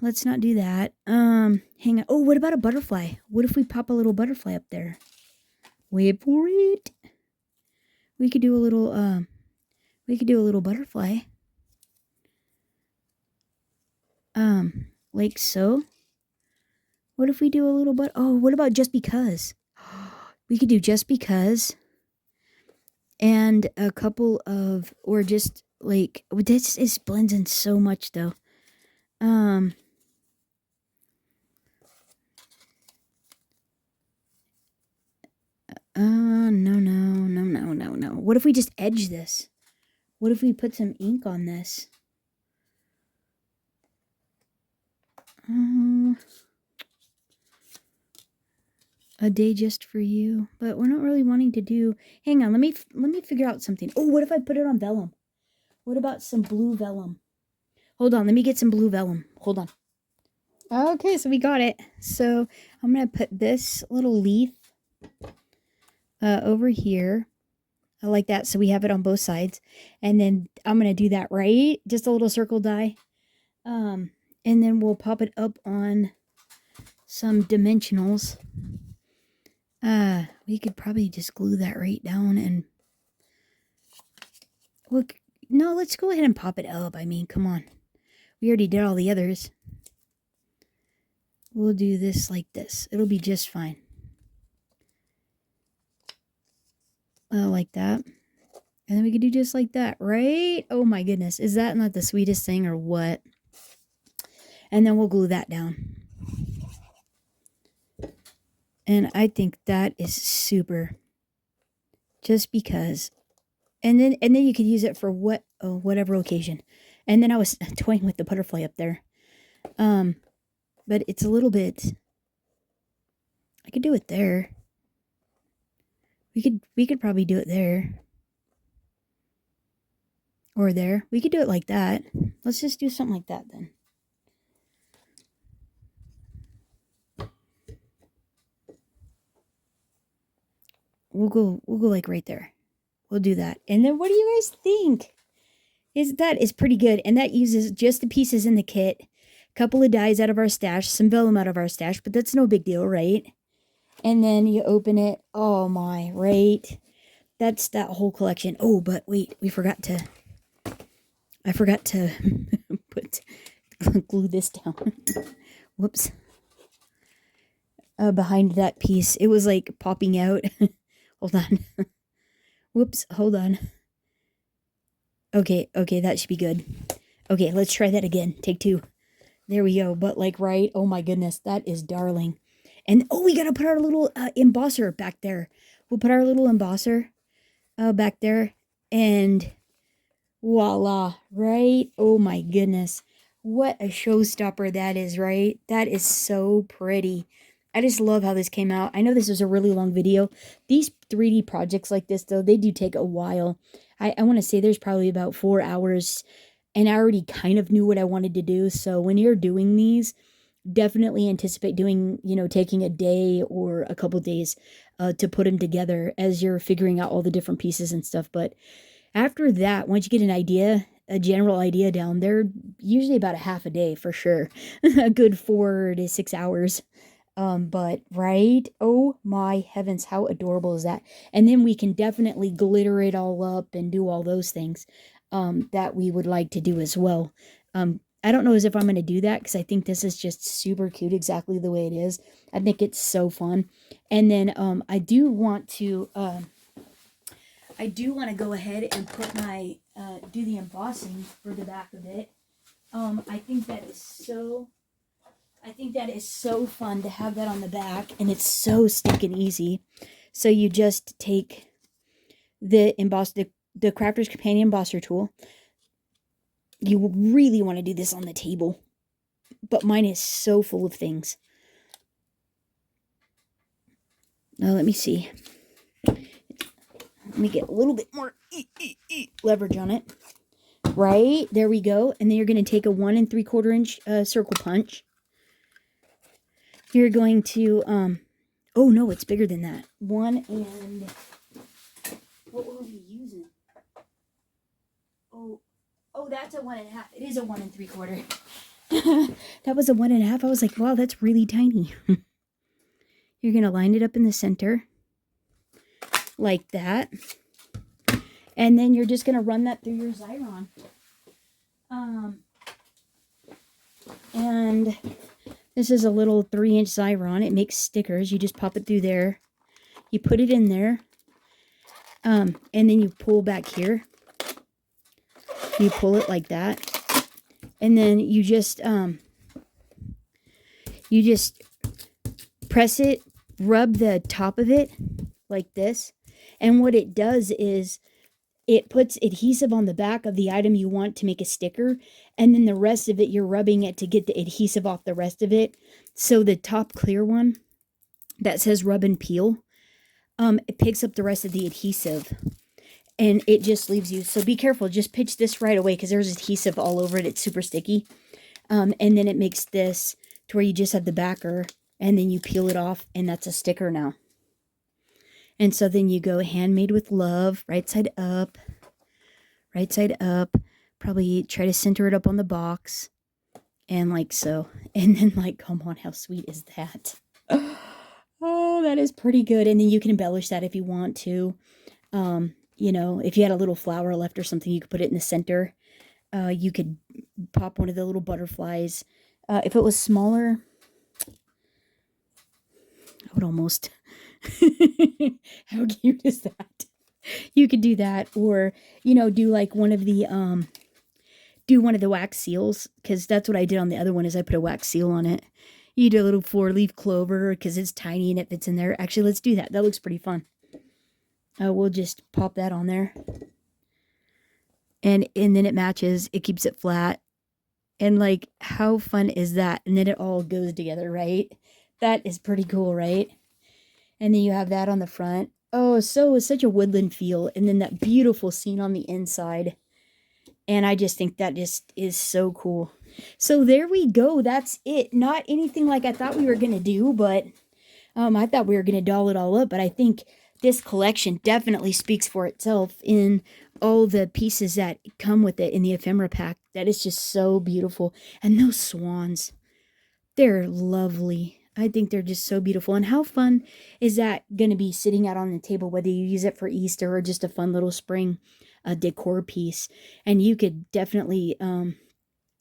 Let's not do that. Hang on. Oh, what about a butterfly? What if we pop a little butterfly up there? Wait for it. We could do a little butterfly. Like so. What if we do a little oh, what about just because? We could do just because. And a couple of, or just like, this blends in so much though. No. What if we just edge this? What if we put some ink on this? A day just for you. But we're not really wanting to do, hang on, let me figure out something. Oh, what if I put it on vellum? What about some blue vellum? Hold on, let me get some blue vellum. Hold on. Okay, so we got it. So I'm going to put this little leaf over here. I like that. So we have it on both sides. And then I'm going to do that, right? Just a little circle die. And then we'll pop it up on some dimensionals. We could probably just glue that right down and look. No, let's go ahead and pop it up. I mean, come on. We already did all the others. We'll do this like this. It'll be just fine. Like that. And then we could do just like that, right? Oh my goodness. Is that not the sweetest thing or what? And then we'll glue that down. And I think that is super. Just because. And then you could use it for whatever occasion. And then I was toying with the butterfly up there. But it's a little bit. I could do it there. We could probably do it there. Or there. We could do it like that. Let's just do something like that then. We'll go like right there. We'll do that. And then what do you guys think? That is pretty good. And that uses just the pieces in the kit. A couple of dies out of our stash. Some vellum out of our stash. But that's no big deal, right? And then you open it. Oh my, right? That's that whole collection. Oh, but wait. I forgot to glue this down. Whoops. Behind that piece. It was like popping out. Hold on. Whoops, hold on. Okay, that should be good. Okay, let's try that again. Take 2. There we go. But like, right? Oh my goodness, that is darling. And oh, we gotta put our little embosser back there. We'll put our little embosser back there. And voila, right? Oh my goodness. What a showstopper that is, right? That is so pretty. I just love how this came out. I know this is a really long video. These 3D projects like this, though, they do take a while. I want to say there's probably about 4 hours, and I already kind of knew what I wanted to do. So when you're doing these, definitely anticipate doing, taking a day or a couple days to put them together as you're figuring out all the different pieces and stuff. But after that, once you get an idea, a general idea down, they're usually about a half a day for sure. A good 4 to 6 hours. But right, oh my heavens, how adorable is that? And then we can definitely glitter it all up and do all those things that we would like to do as well. I don't know as if I'm going to do that because I think this is just super cute exactly the way it is. I think it's so fun. And then I do want to go ahead and put my do the embossing for the back of it. I think that is so fun to have that on the back, and it's so stinking easy. So you just take the Crafters Companion embosser tool. You really want to do this on the table, but mine is so full of things. Now let me see. Let me get a little bit more leverage on it. Right, there we go. And then you're going to take a 1 3/4 inch circle punch. You're going to, oh no, it's bigger than that. 1 and, what will we be using? Oh, that's a 1 1/2. It is a 1 3/4. That was a 1 1/2. I was like, wow, that's really tiny. You're going to line it up in the center, like that. And then you're just going to run that through your Xyron. And this is a little 3-inch Xyron. It makes stickers. You just pop it through there. You put it in there. And then you pull back here. You pull it like that. And then you just press it, rub the top of it like this. And what it does is it puts adhesive on the back of the item you want to make a sticker, and then the rest of it, you're rubbing it to get the adhesive off the rest of it. So the top clear one that says rub and peel, it picks up the rest of the adhesive. and it just leaves you. So be careful. Just pitch this right away because there's adhesive all over it. It's super sticky. And then it makes this to where you just have the backer and then you peel it off and that's a sticker now. And so then you go handmade with love, right side up, right side up. Probably try to center it up on the box and like so. And then like, come on, how sweet is that? Oh, that is pretty good. And then you can embellish that if you want to. You know, if you had a little flower left or something, you could put it in the center. You could pop one of the little butterflies. If it was smaller, I would almost. How cute is that? You could do that, or you know, do like one of the wax seals, because that's what I did on the other one. Is I put a wax seal on it. You do a little 4-leaf clover because it's tiny and it fits in there. Actually, let's do that. That looks pretty fun. We'll just pop that on there. And then it matches. It keeps it flat. And like, how fun is that? And then it all goes together, right? That is pretty cool, right? And then you have that on the front. Oh, so it's such a woodland feel. And then that beautiful scene on the inside. And I just think that just is so cool. So there we go. That's it. Not anything like I thought we were going to do, but I thought we were going to doll it all up. But I think this collection definitely speaks for itself in all the pieces that come with it in the ephemera pack. That is just so beautiful. And those swans, they're lovely. I think they're just so beautiful. And how fun is that going to be sitting out on the table, whether you use it for Easter or just a fun little spring decor piece. And you could definitely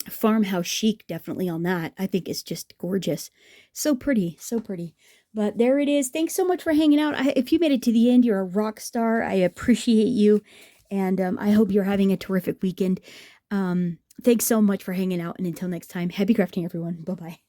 farmhouse chic definitely on that. I think it's just gorgeous. So pretty, so pretty. But there it is. Thanks so much for hanging out. If you made it to the end, you're a rock star. I appreciate you. And I hope you're having a terrific weekend. Thanks so much for hanging out. And until next time, happy crafting, everyone. Bye-bye.